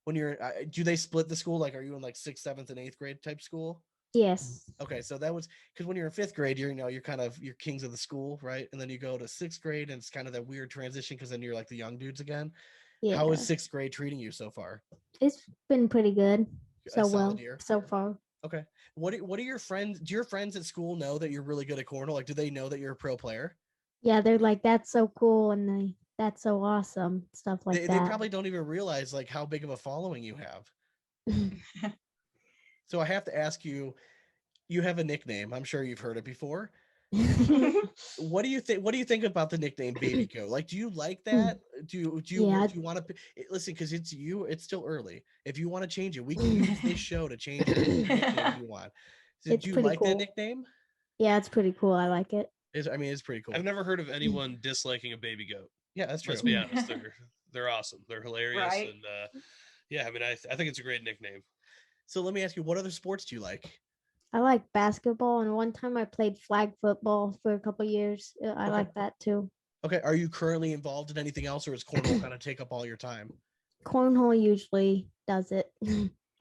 [SPEAKER 1] when you're, do they split the school? Like, are you in like 6th, 7th, and 8th grade type school?
[SPEAKER 5] Yes.
[SPEAKER 1] Okay, so that was because when you're in 5th grade, you're kind of you're kings of the school, right? And then you go to 6th grade, and it's kind of that weird transition because then you're like the young dudes again.
[SPEAKER 5] Yeah.
[SPEAKER 1] How is 6th grade treating you so far?
[SPEAKER 5] It's been pretty good.
[SPEAKER 1] A
[SPEAKER 5] So well
[SPEAKER 1] solid year?
[SPEAKER 5] so far.
[SPEAKER 1] Okay. What are your friends? Do your friends at school know that you're really good at cornhole? Like, do they know that you're a pro player?
[SPEAKER 5] Yeah, they're like, that's so cool, and that's so awesome, stuff like
[SPEAKER 1] They
[SPEAKER 5] that.
[SPEAKER 1] probably don't even realize like how big of a following you have. So I have to ask you. You have a nickname. I'm sure you've heard it before. What do you think? What do you think about the nickname Baby Goat? Like, do you like that? Do you want to listen? Because it's still early. If you want to change it, we can use this show to change your nickname if you want. So,
[SPEAKER 5] It's
[SPEAKER 1] do you
[SPEAKER 5] pretty
[SPEAKER 1] like
[SPEAKER 5] cool.
[SPEAKER 1] that nickname?
[SPEAKER 5] Yeah, it's pretty cool. I like it.
[SPEAKER 1] It's pretty cool.
[SPEAKER 2] I've never heard of anyone disliking a baby goat.
[SPEAKER 1] Yeah, that's true.
[SPEAKER 2] Let's be honest, they're awesome. They're hilarious,
[SPEAKER 6] Right.
[SPEAKER 2] and yeah, I mean, I think it's a great nickname.
[SPEAKER 1] So let me ask you, what other sports do you like?
[SPEAKER 5] I like basketball, and one time I played flag football for a couple years. I
[SPEAKER 1] Okay.
[SPEAKER 5] like that too.
[SPEAKER 1] Okay, are you currently involved in anything else, or is cornhole kind of take up all your time?
[SPEAKER 5] Cornhole usually does it.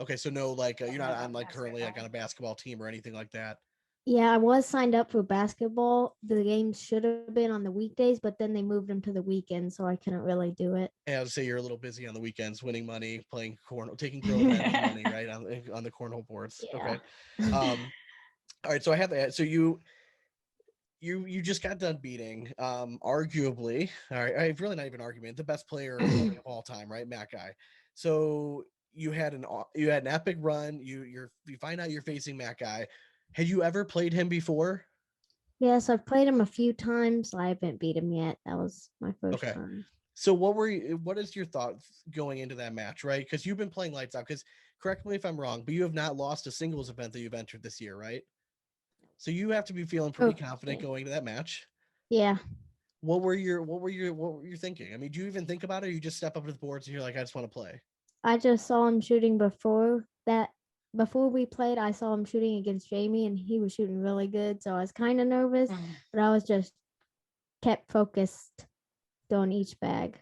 [SPEAKER 1] Okay, so no, like you're not
[SPEAKER 6] about
[SPEAKER 1] on like currently like
[SPEAKER 6] basketball?
[SPEAKER 1] on a basketball team or anything like that.
[SPEAKER 5] Yeah, I was signed up for basketball. The games should have been on the weekdays, but then they moved them to the weekend, so I couldn't really do it.
[SPEAKER 1] And I would say you're a little busy on the weekends, winning money, playing cornhole, taking girl money, right, on the cornhole boards.
[SPEAKER 5] Yeah.
[SPEAKER 1] Okay. All right, so I have that. So you just got done beating, arguably, all right, I've really not even argument, the best player of all time, right, Matt Guy. So you had an epic run. You find out you're facing Matt Guy. Had you ever played him before?
[SPEAKER 5] Yes, I've played him a few times. I haven't beat him yet. That was my first
[SPEAKER 1] Okay.
[SPEAKER 5] time.
[SPEAKER 1] So what is your thoughts going into that match, right? Because you've been playing lights out. Because correct me if I'm wrong, but you have not lost a singles event that you've entered this year, right? So you have to be feeling pretty confident going to that match.
[SPEAKER 5] Yeah.
[SPEAKER 1] What were you thinking? I mean, do you even think about it, or you just step up to the boards and you're like, I just want to play?
[SPEAKER 5] I just saw him shooting before that. Before we played, I saw him shooting against Jamie, and he was shooting really good. So I was kind of nervous, but I was just kept focused on each bag.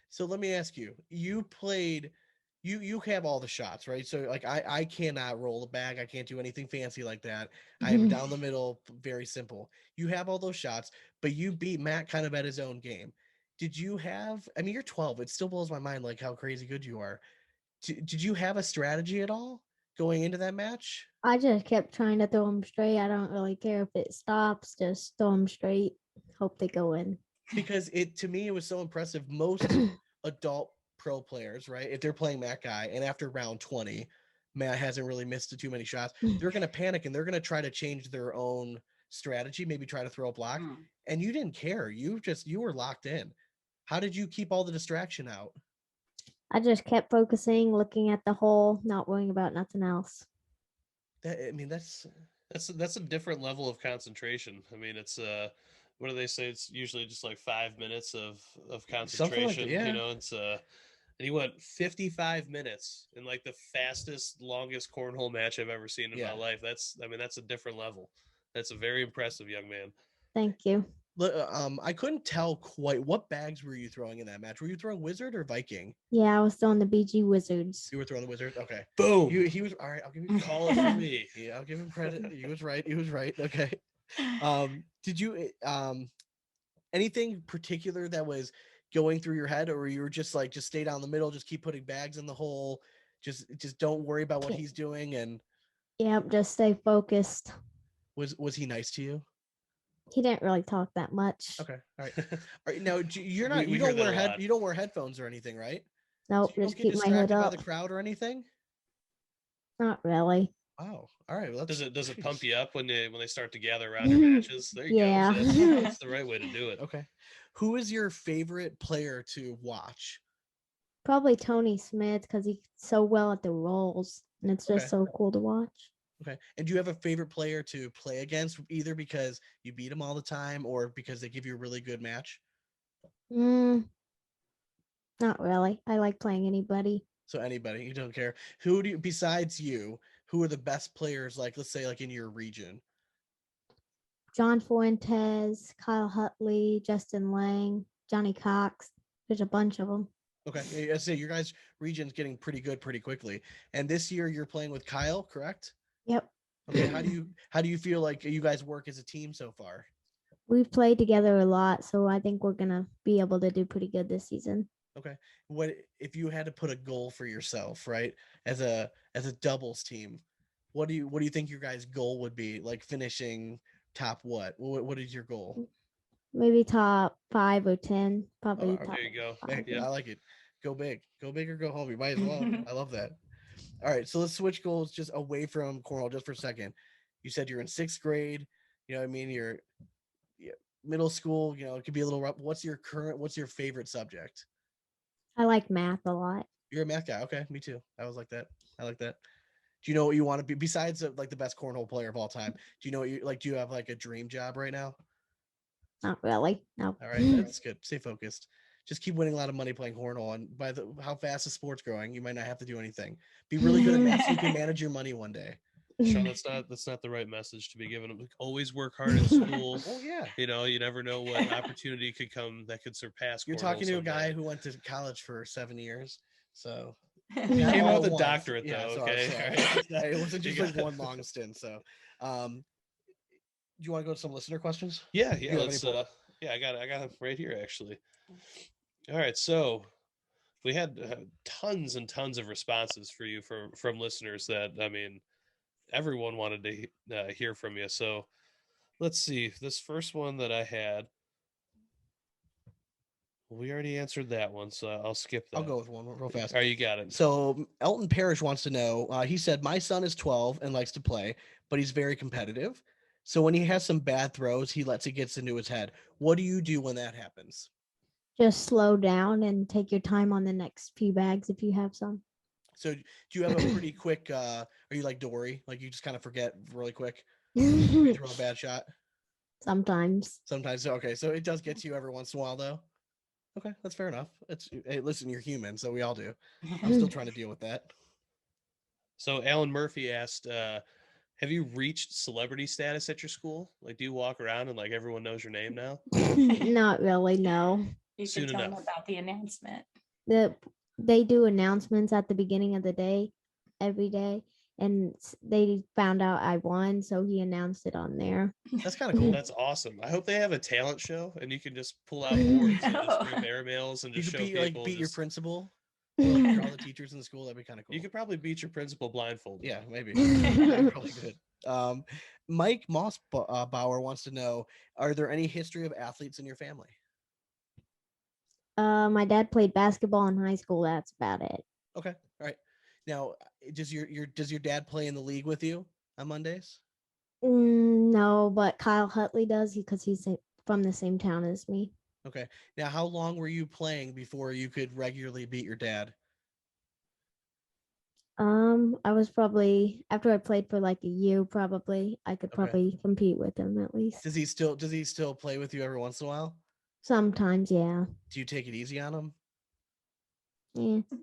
[SPEAKER 1] So let me ask you: you played, you have all the shots, right? So like I cannot roll a bag. I can't do anything fancy like that. I am down the middle, very simple. You have all those shots, but you beat Matt kind of at his own game. Did you have? I mean, you're 12. It still blows my mind like how crazy good you are. Did you have a strategy at all going into that match?
[SPEAKER 5] I just kept trying to throw them straight. I don't really care if it stops. Just throw them straight. Hope they go in.
[SPEAKER 1] Because to me it was so impressive. Most adult pro players, right? If they're playing Matt Guy and after round 20, Matt hasn't really missed too many shots, they're gonna panic and they're gonna try to change their own strategy, maybe try to throw a block. And you didn't care. You were locked in. How did you keep all the distraction out?
[SPEAKER 5] I just kept focusing, looking at the hole, not worrying about nothing else.
[SPEAKER 2] That's a different level of concentration. I mean, it's what do they say? It's usually just like 5 minutes of concentration.
[SPEAKER 1] Like that, yeah.
[SPEAKER 2] You know, it's and he went 55 minutes in like the fastest, longest cornhole match I've ever seen in my life. That's a different level. That's a very impressive young man.
[SPEAKER 5] Thank you.
[SPEAKER 1] I couldn't tell quite what bags were you throwing in that match. Were you throwing Wizard or Viking?
[SPEAKER 5] Yeah, I was throwing the BG Wizards.
[SPEAKER 1] You were throwing the Wizard? Okay.
[SPEAKER 2] Boom.
[SPEAKER 1] He was all right. I'll give you
[SPEAKER 2] call it for me.
[SPEAKER 1] Yeah, I'll give him credit. He was right. Okay. Did you anything particular that was going through your head, or you were just like, just stay down the middle, just keep putting bags in the hole, just don't worry about what he's doing? And
[SPEAKER 5] Yep, just stay focused.
[SPEAKER 1] Was he nice to you?
[SPEAKER 5] He didn't really talk that much.
[SPEAKER 1] Okay. All right. All right. Now you're not. You don't wear headphones or anything, right?
[SPEAKER 5] Nope.
[SPEAKER 1] So
[SPEAKER 5] just keep my hood up.
[SPEAKER 1] By the crowd or anything?
[SPEAKER 5] Not really.
[SPEAKER 1] Wow. All right. Well,
[SPEAKER 2] does it pump you up when they start to gather around your matches? There you
[SPEAKER 5] go.
[SPEAKER 2] So that's the right way to do it.
[SPEAKER 1] Okay. Who is your favorite player to watch?
[SPEAKER 5] Probably Tony Smith, because he's so well at the rolls, and it's just so cool to watch.
[SPEAKER 1] Okay. And do you have a favorite player to play against, either because you beat them all the time or because they give you a really good match?
[SPEAKER 5] Not really. I like playing anybody.
[SPEAKER 1] So anybody, you don't care. Who do you, besides you, who are the best players, like, let's say, like in your region?
[SPEAKER 5] John Fuentes, Kyle Hadley, Justin Lang, Johnny Cox. There's a bunch of them.
[SPEAKER 1] Okay. I say your guys' region's getting pretty good pretty quickly. And this year you're playing with Kyle, correct?
[SPEAKER 5] Yep.
[SPEAKER 1] Okay. How do you feel like you guys work as a team so far?
[SPEAKER 5] We've played together a lot, so I think we're gonna be able to do pretty good this season.
[SPEAKER 1] Okay. What if you had to put a goal for yourself, right? As a doubles team, what do you think your guys' goal would be? Like finishing top what? What is your goal?
[SPEAKER 5] Maybe top 5 or 10. Probably top.
[SPEAKER 2] There you go.
[SPEAKER 5] 5.
[SPEAKER 2] Yeah.
[SPEAKER 1] I like it. Go big or go home. You might as well. I love that. All right, so let's switch goals just away from cornhole just for a second. You said you're in 6th grade. You know what I mean? You're middle school. You know, it could be a little rough. What's your favorite subject?
[SPEAKER 5] I like math a lot.
[SPEAKER 1] You're a math guy. Okay, me too. I was like that. I like that. Do you know what you want to be besides like the best cornhole player of all time? Do you know what you like? Do you have like a dream job right now?
[SPEAKER 5] Not really. No.
[SPEAKER 1] All right, that's good. Stay focused. Just keep winning a lot of money playing cornhole, and how fast the sport's growing, you might not have to do anything. Be really good at math so you can manage your money one day.
[SPEAKER 2] Sean, that's not the right message to be given. Always work hard in school.
[SPEAKER 1] Oh yeah.
[SPEAKER 2] You know, you never know what opportunity could come that could surpass.
[SPEAKER 1] You're talking to a guy who went to college for 7 years, so
[SPEAKER 2] came out with a doctorate though.
[SPEAKER 1] So
[SPEAKER 2] okay,
[SPEAKER 1] it wasn't just like one long stint. So, do you want to go to some listener questions?
[SPEAKER 2] Yeah. Let's, I got them right here actually. All right, so we had tons and tons of responses for you from listeners that, I mean, everyone wanted to hear from you. So let's see. This first one that I had, we already answered that one, so I'll skip that.
[SPEAKER 1] I'll go with one real fast.
[SPEAKER 2] All right, you got it.
[SPEAKER 1] So Elton Parrish wants to know, he said, my son is 12 and likes to play, but he's very competitive. So when he has some bad throws, he lets it get into his head. What do you do when that happens?
[SPEAKER 5] Just slow down and take your time on the next few bags if you have some.
[SPEAKER 1] So do you have a pretty quick? Are you like Dory? Like you just kind of forget really quick? Throw a bad shot.
[SPEAKER 5] Sometimes.
[SPEAKER 1] Sometimes. Okay, so it does get to you every once in a while, though. Okay, that's fair enough. Hey, listen, you're human, so we all do. I'm still trying to deal with that.
[SPEAKER 2] So Alan Murphy asked, have you reached celebrity status at your school? Like, do you walk around and like everyone knows your name now?
[SPEAKER 5] Not really, no.
[SPEAKER 6] You
[SPEAKER 2] Soon
[SPEAKER 6] should tell them
[SPEAKER 2] enough.
[SPEAKER 6] about the announcement.
[SPEAKER 5] They do announcements at the beginning of the day, every day, and they found out I won, so he announced it on there.
[SPEAKER 1] That's kind of cool.
[SPEAKER 2] That's awesome. I hope they have a talent show and you can just pull out boards and just rip airmails and
[SPEAKER 1] You
[SPEAKER 2] just
[SPEAKER 1] could
[SPEAKER 2] show
[SPEAKER 1] beat,
[SPEAKER 2] people.
[SPEAKER 1] beat your
[SPEAKER 2] just-
[SPEAKER 1] principal, or all the teachers in the school. That'd be kind of cool.
[SPEAKER 2] You could probably beat your principal blindfolded.
[SPEAKER 1] Yeah, maybe. That'd be probably good. Mike Mossbauer wants to know: are there any history of athletes in your family?
[SPEAKER 5] My dad played basketball in high school. That's about it.
[SPEAKER 1] Okay, all right. Now, does your dad play in the league with you on Mondays?
[SPEAKER 5] No, but Kyle Hadley does because he's from the same town as me.
[SPEAKER 1] Okay. Now, how long were you playing before you could regularly beat your dad?
[SPEAKER 5] I was probably after I played for like a year, probably I could
[SPEAKER 1] Okay.
[SPEAKER 5] probably compete with him at least.
[SPEAKER 1] Does he still play with you every once in a while?
[SPEAKER 5] Sometimes, yeah.
[SPEAKER 1] Do you take it easy on him?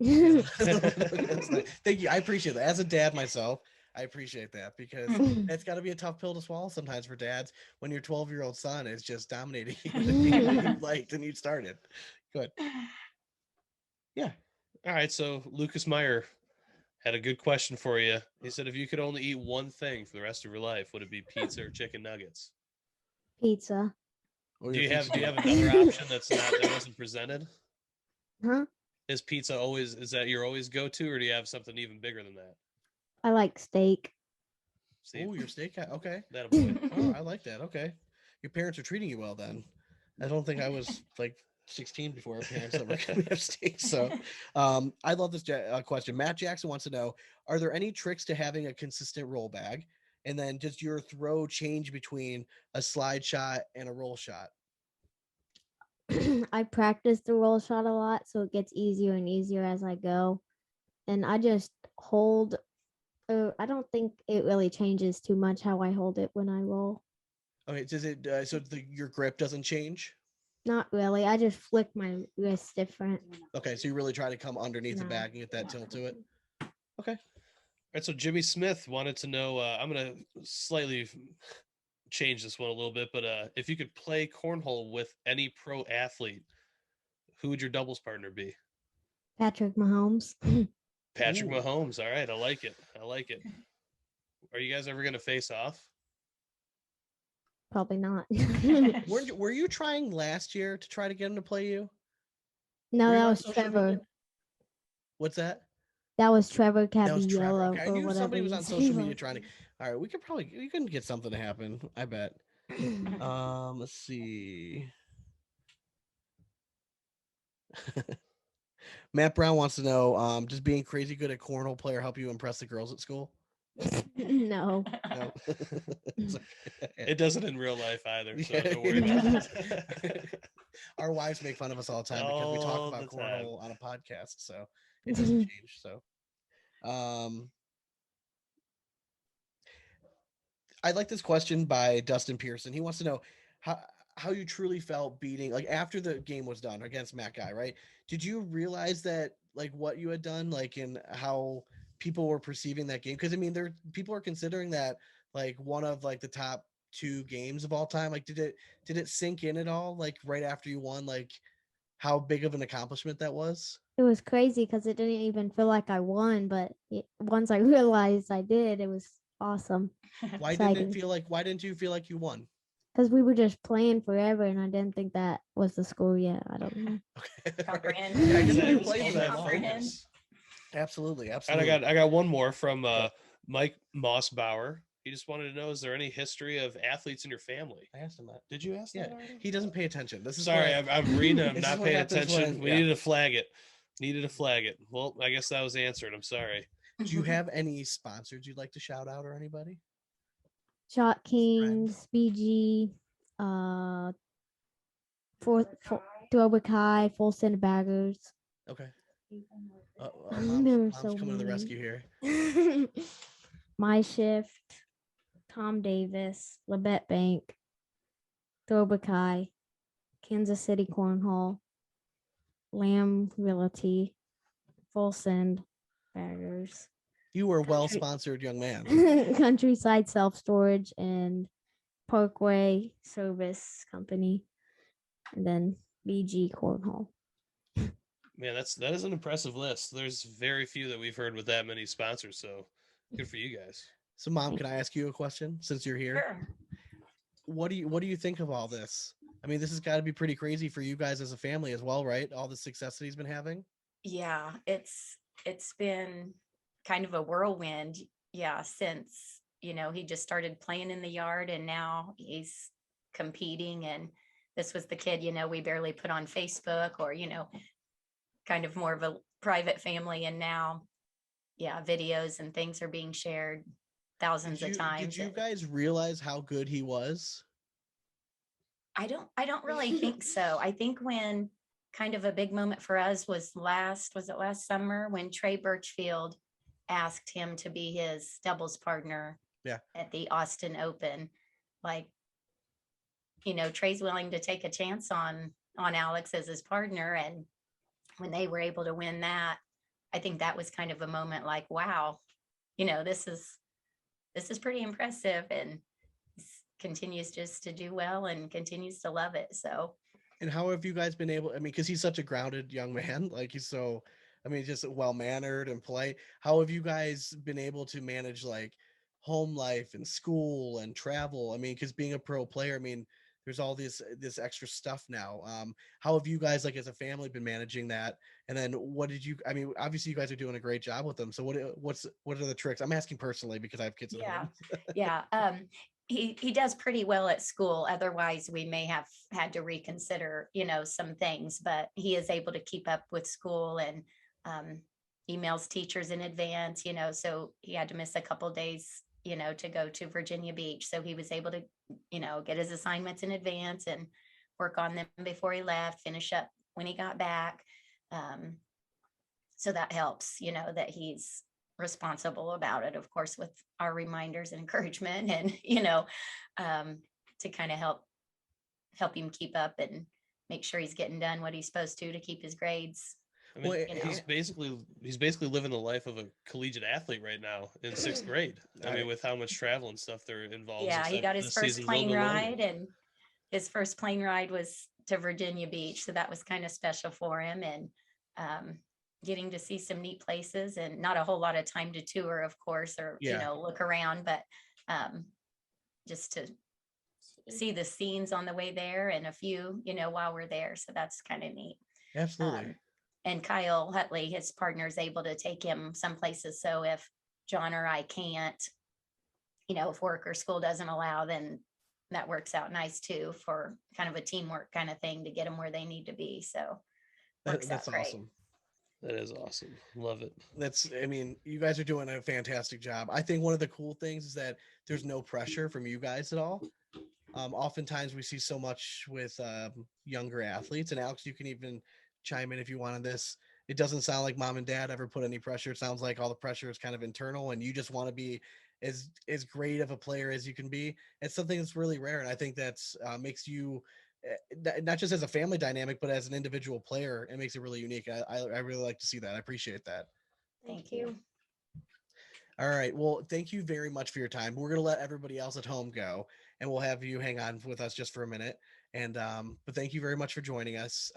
[SPEAKER 5] Yeah.
[SPEAKER 1] That's nice. Thank you. I appreciate that. As a dad myself, I appreciate that because it's got to be a tough pill to swallow sometimes for dads when your 12-year-old son is just dominating you in the game that you liked and you started. Good. Yeah.
[SPEAKER 2] All right. So Lucas Meyer had a good question for you. He said, if you could only eat one thing for the rest of your life, would it be pizza or chicken nuggets?
[SPEAKER 5] Pizza.
[SPEAKER 1] Or
[SPEAKER 2] Do
[SPEAKER 1] your
[SPEAKER 2] you have
[SPEAKER 1] pizza.
[SPEAKER 2] another option that wasn't presented?
[SPEAKER 5] Huh?
[SPEAKER 2] Is pizza is that your always go to, or do you have something even bigger than that?
[SPEAKER 5] I like steak.
[SPEAKER 2] See,
[SPEAKER 1] Oh, your steak. Okay.
[SPEAKER 2] that boy.
[SPEAKER 1] Oh, I like that. Okay. Your parents are treating you well then. I don't think I was like 16 before our parents ever let me have steak. So I love this question. Matt Jackson wants to know, are there any tricks to having a consistent roll bag? And then does your throw change between a slide shot and a roll shot?
[SPEAKER 5] I practice the roll shot a lot, so it gets easier and easier as I go. And I just hold. I don't think it really changes too much how I hold it when I roll.
[SPEAKER 1] Okay. Does it, so your grip doesn't change?
[SPEAKER 5] Not really. I just flick my wrist different.
[SPEAKER 1] Okay. So you really try to come underneath the
[SPEAKER 5] No.
[SPEAKER 1] bag and get that tilt to it. Okay.
[SPEAKER 2] All right, so Jimmy Smith wanted to know. I'm gonna slightly change this one a little bit, but if you could play cornhole with any pro athlete, who would your doubles partner be?
[SPEAKER 5] Patrick Mahomes.
[SPEAKER 2] Patrick
[SPEAKER 1] Ooh.
[SPEAKER 2] Mahomes. All right, I like it. I like it. Are you guys ever gonna face off?
[SPEAKER 5] Probably not.
[SPEAKER 1] Were you trying last year to try to get him to play you?
[SPEAKER 5] No,
[SPEAKER 1] Were you
[SPEAKER 5] that
[SPEAKER 1] on
[SPEAKER 5] was
[SPEAKER 1] social
[SPEAKER 5] Trevor.
[SPEAKER 1] media? What's that?
[SPEAKER 5] That was Trevor
[SPEAKER 1] That was Trevor.
[SPEAKER 5] Caballero
[SPEAKER 1] Okay. I
[SPEAKER 5] or
[SPEAKER 1] knew
[SPEAKER 5] whatever.
[SPEAKER 1] somebody was on
[SPEAKER 5] his
[SPEAKER 1] social
[SPEAKER 5] name
[SPEAKER 1] media
[SPEAKER 5] was.
[SPEAKER 1] trying to. All right, we can get something to happen. I bet. Let's see. Matt Brown wants to know, does being crazy good at cornhole player help you impress the girls at school?
[SPEAKER 5] No.
[SPEAKER 1] No. It's okay.
[SPEAKER 2] It doesn't in real life either, so
[SPEAKER 1] Yeah,
[SPEAKER 2] don't worry about it.
[SPEAKER 1] Our wives make fun of us all the time because we talk
[SPEAKER 2] All
[SPEAKER 1] about
[SPEAKER 2] the time.
[SPEAKER 1] cornhole on a podcast, so it doesn't change. So, I like this question by Dustin Pearson. He wants to know how you truly felt beating, like after the game was done against Matt Guy, right? Did you realize that like what you had done, like in how people were perceiving that game? Because I mean, people are considering that like one of like the top 2 games of all time. Like, did it sink in at all? Like right after you won, like how big of an accomplishment that was?
[SPEAKER 5] It was crazy because it didn't even feel like I won, but once I realized I did, it was awesome.
[SPEAKER 1] Why
[SPEAKER 5] Exciting.
[SPEAKER 1] why didn't you feel like you won?
[SPEAKER 5] Because we were just playing forever, and I didn't think that was the score yet. I don't know.
[SPEAKER 6] Comprehend.
[SPEAKER 1] Yeah, I guess
[SPEAKER 2] Yeah,
[SPEAKER 1] you
[SPEAKER 2] it's
[SPEAKER 1] played
[SPEAKER 2] all
[SPEAKER 1] for that
[SPEAKER 2] that
[SPEAKER 6] Comprehend.
[SPEAKER 2] focus.
[SPEAKER 1] Absolutely,
[SPEAKER 2] And
[SPEAKER 1] absolutely.
[SPEAKER 2] I got one more from Mike Mossbauer. He just wanted to know: is there any history of athletes in your family?
[SPEAKER 1] I asked him that.
[SPEAKER 2] Did you ask that?
[SPEAKER 1] Yeah,
[SPEAKER 2] already?
[SPEAKER 1] he doesn't pay attention. This is
[SPEAKER 2] Sorry,
[SPEAKER 1] what
[SPEAKER 2] I'm reading. I'm
[SPEAKER 1] this is
[SPEAKER 2] not
[SPEAKER 1] what
[SPEAKER 2] paying
[SPEAKER 1] happens
[SPEAKER 2] attention.
[SPEAKER 1] when-
[SPEAKER 2] We
[SPEAKER 1] yeah.
[SPEAKER 2] needed to flag it. Needed to flag it. Well, I guess that was answered. I'm sorry.
[SPEAKER 1] Do you have any sponsors you'd like to shout out or anybody?
[SPEAKER 5] Shot Kings, BG, Throwback High, full send baggers.
[SPEAKER 1] Okay.
[SPEAKER 5] There were
[SPEAKER 1] Mom's
[SPEAKER 5] so
[SPEAKER 1] coming to the
[SPEAKER 5] many.
[SPEAKER 1] rescue here.
[SPEAKER 5] My Shift, Tom Davis, Labette Bank, Throwback High, Kansas City Cornhole, Lamb Realty, Full Send Baggers,
[SPEAKER 1] You were a well-sponsored young man.
[SPEAKER 5] Countryside Self Storage, and Parkway Service Company, and then BG Cornhole.
[SPEAKER 2] Man, that is an impressive list. There's very few that we've heard with that many sponsors, so good for you guys.
[SPEAKER 1] So, Mom, can I ask you a question since you're here?
[SPEAKER 6] Sure.
[SPEAKER 1] What do you think of all this? I mean, this has got to be pretty crazy for you guys as a family as well, right? All the success that he's been having.
[SPEAKER 6] Yeah, it's been kind of a whirlwind. Yeah, since he just started playing in the yard and now he's competing. And this was the kid, we barely put on Facebook or kind of more of a private family. And now, yeah, videos and things are being shared thousands of times.
[SPEAKER 1] Did you guys realize how good he was?
[SPEAKER 6] I don't really think so. I think when kind of a big moment for us was it last summer when Trey Birchfield asked him to be his doubles partner at the Austin Open. Like, Trey's willing to take a chance on Alex as his partner. And when they were able to win that, I think that was kind of a moment like, wow, this is pretty impressive. And continues just to do well and continues to love it. So,
[SPEAKER 1] and how have you guys been able? I mean, because he's such a grounded young man, like he's so, I mean, just well mannered and polite. How have you guys been able to manage like home life and school and travel? I mean, because being a pro player, I mean, there's all this extra stuff now. How have you guys, like as a family, been managing that? And then what did you? I mean, obviously you guys are doing a great job with them. So what are the tricks? I'm asking personally because I have kids at home.
[SPEAKER 6] Yeah. He does pretty well at school. Otherwise, we may have had to reconsider, some things. But he is able to keep up with school and emails teachers in advance. So he had to miss a couple days, to go to Virginia Beach. So he was able to, get his assignments in advance and work on them before he left. Finish up when he got back. So that helps, that he's responsible about it, of course, with our reminders and encouragement and to kind of help him keep up and make sure he's getting done what he's supposed to keep his grades.
[SPEAKER 2] I mean, he's basically living the life of a collegiate athlete right now in 6th grade. I mean, with how much travel and stuff they're involved.
[SPEAKER 6] Yeah, he got his first plane ride, and his first plane ride was to Virginia Beach, so that was kind of special for him. And getting to see some neat places and not a whole lot of time to tour, of course, or look around, but just to see the scenes on the way there and a few while we're there, so that's kind of neat.
[SPEAKER 1] Absolutely.
[SPEAKER 6] And Kyle Hadley, his partner, is able to take him some places, so if John or I can't, if work or school doesn't allow, then that works out nice too, for kind of a teamwork kind of thing to get them where they need to be. So
[SPEAKER 1] that's awesome.
[SPEAKER 2] That is awesome. Love it.
[SPEAKER 1] I mean, you guys are doing a fantastic job. I think one of the cool things is that there's no pressure from you guys at all. Oftentimes we see so much with younger athletes, and Alex, you can even chime in if you want on this. It doesn't sound like mom and dad ever put any pressure. It sounds like all the pressure is kind of internal and you just want to be as great of a player as you can be. It's something that's really rare. And I think that's makes you not just as a family dynamic, but as an individual player, it makes it really unique. I really like to see that. I appreciate that.
[SPEAKER 6] Thank you.
[SPEAKER 1] All right. Well, thank you very much for your time. We're going to let everybody else at home go, and we'll have you hang on with us just for a minute. And but thank you very much for joining us.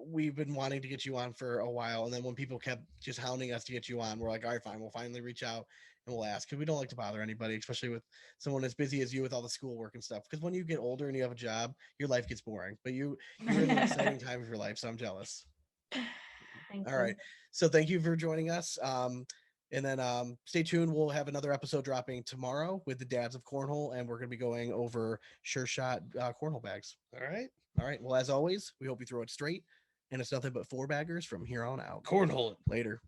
[SPEAKER 1] We've been wanting to get you on for a while, and then when people kept just hounding us to get you on, we're like, all right, fine, we'll finally reach out and we'll ask, because we don't like to bother anybody, especially with someone as busy as you with all the schoolwork and stuff. Because when you get older and you have a job, your life gets boring, but you're in an exciting time of your life, so I'm jealous.
[SPEAKER 6] Thank
[SPEAKER 1] All
[SPEAKER 6] you.
[SPEAKER 1] right, so thank you for joining us. And then stay tuned. We'll have another episode dropping tomorrow with the dads of cornhole, and we're going to be going over sure shot cornhole bags.
[SPEAKER 2] All right.
[SPEAKER 1] All right. Well, as always, we hope you throw it straight, and it's nothing but 4 baggers from here on out.
[SPEAKER 2] Cornhole it.
[SPEAKER 1] Later.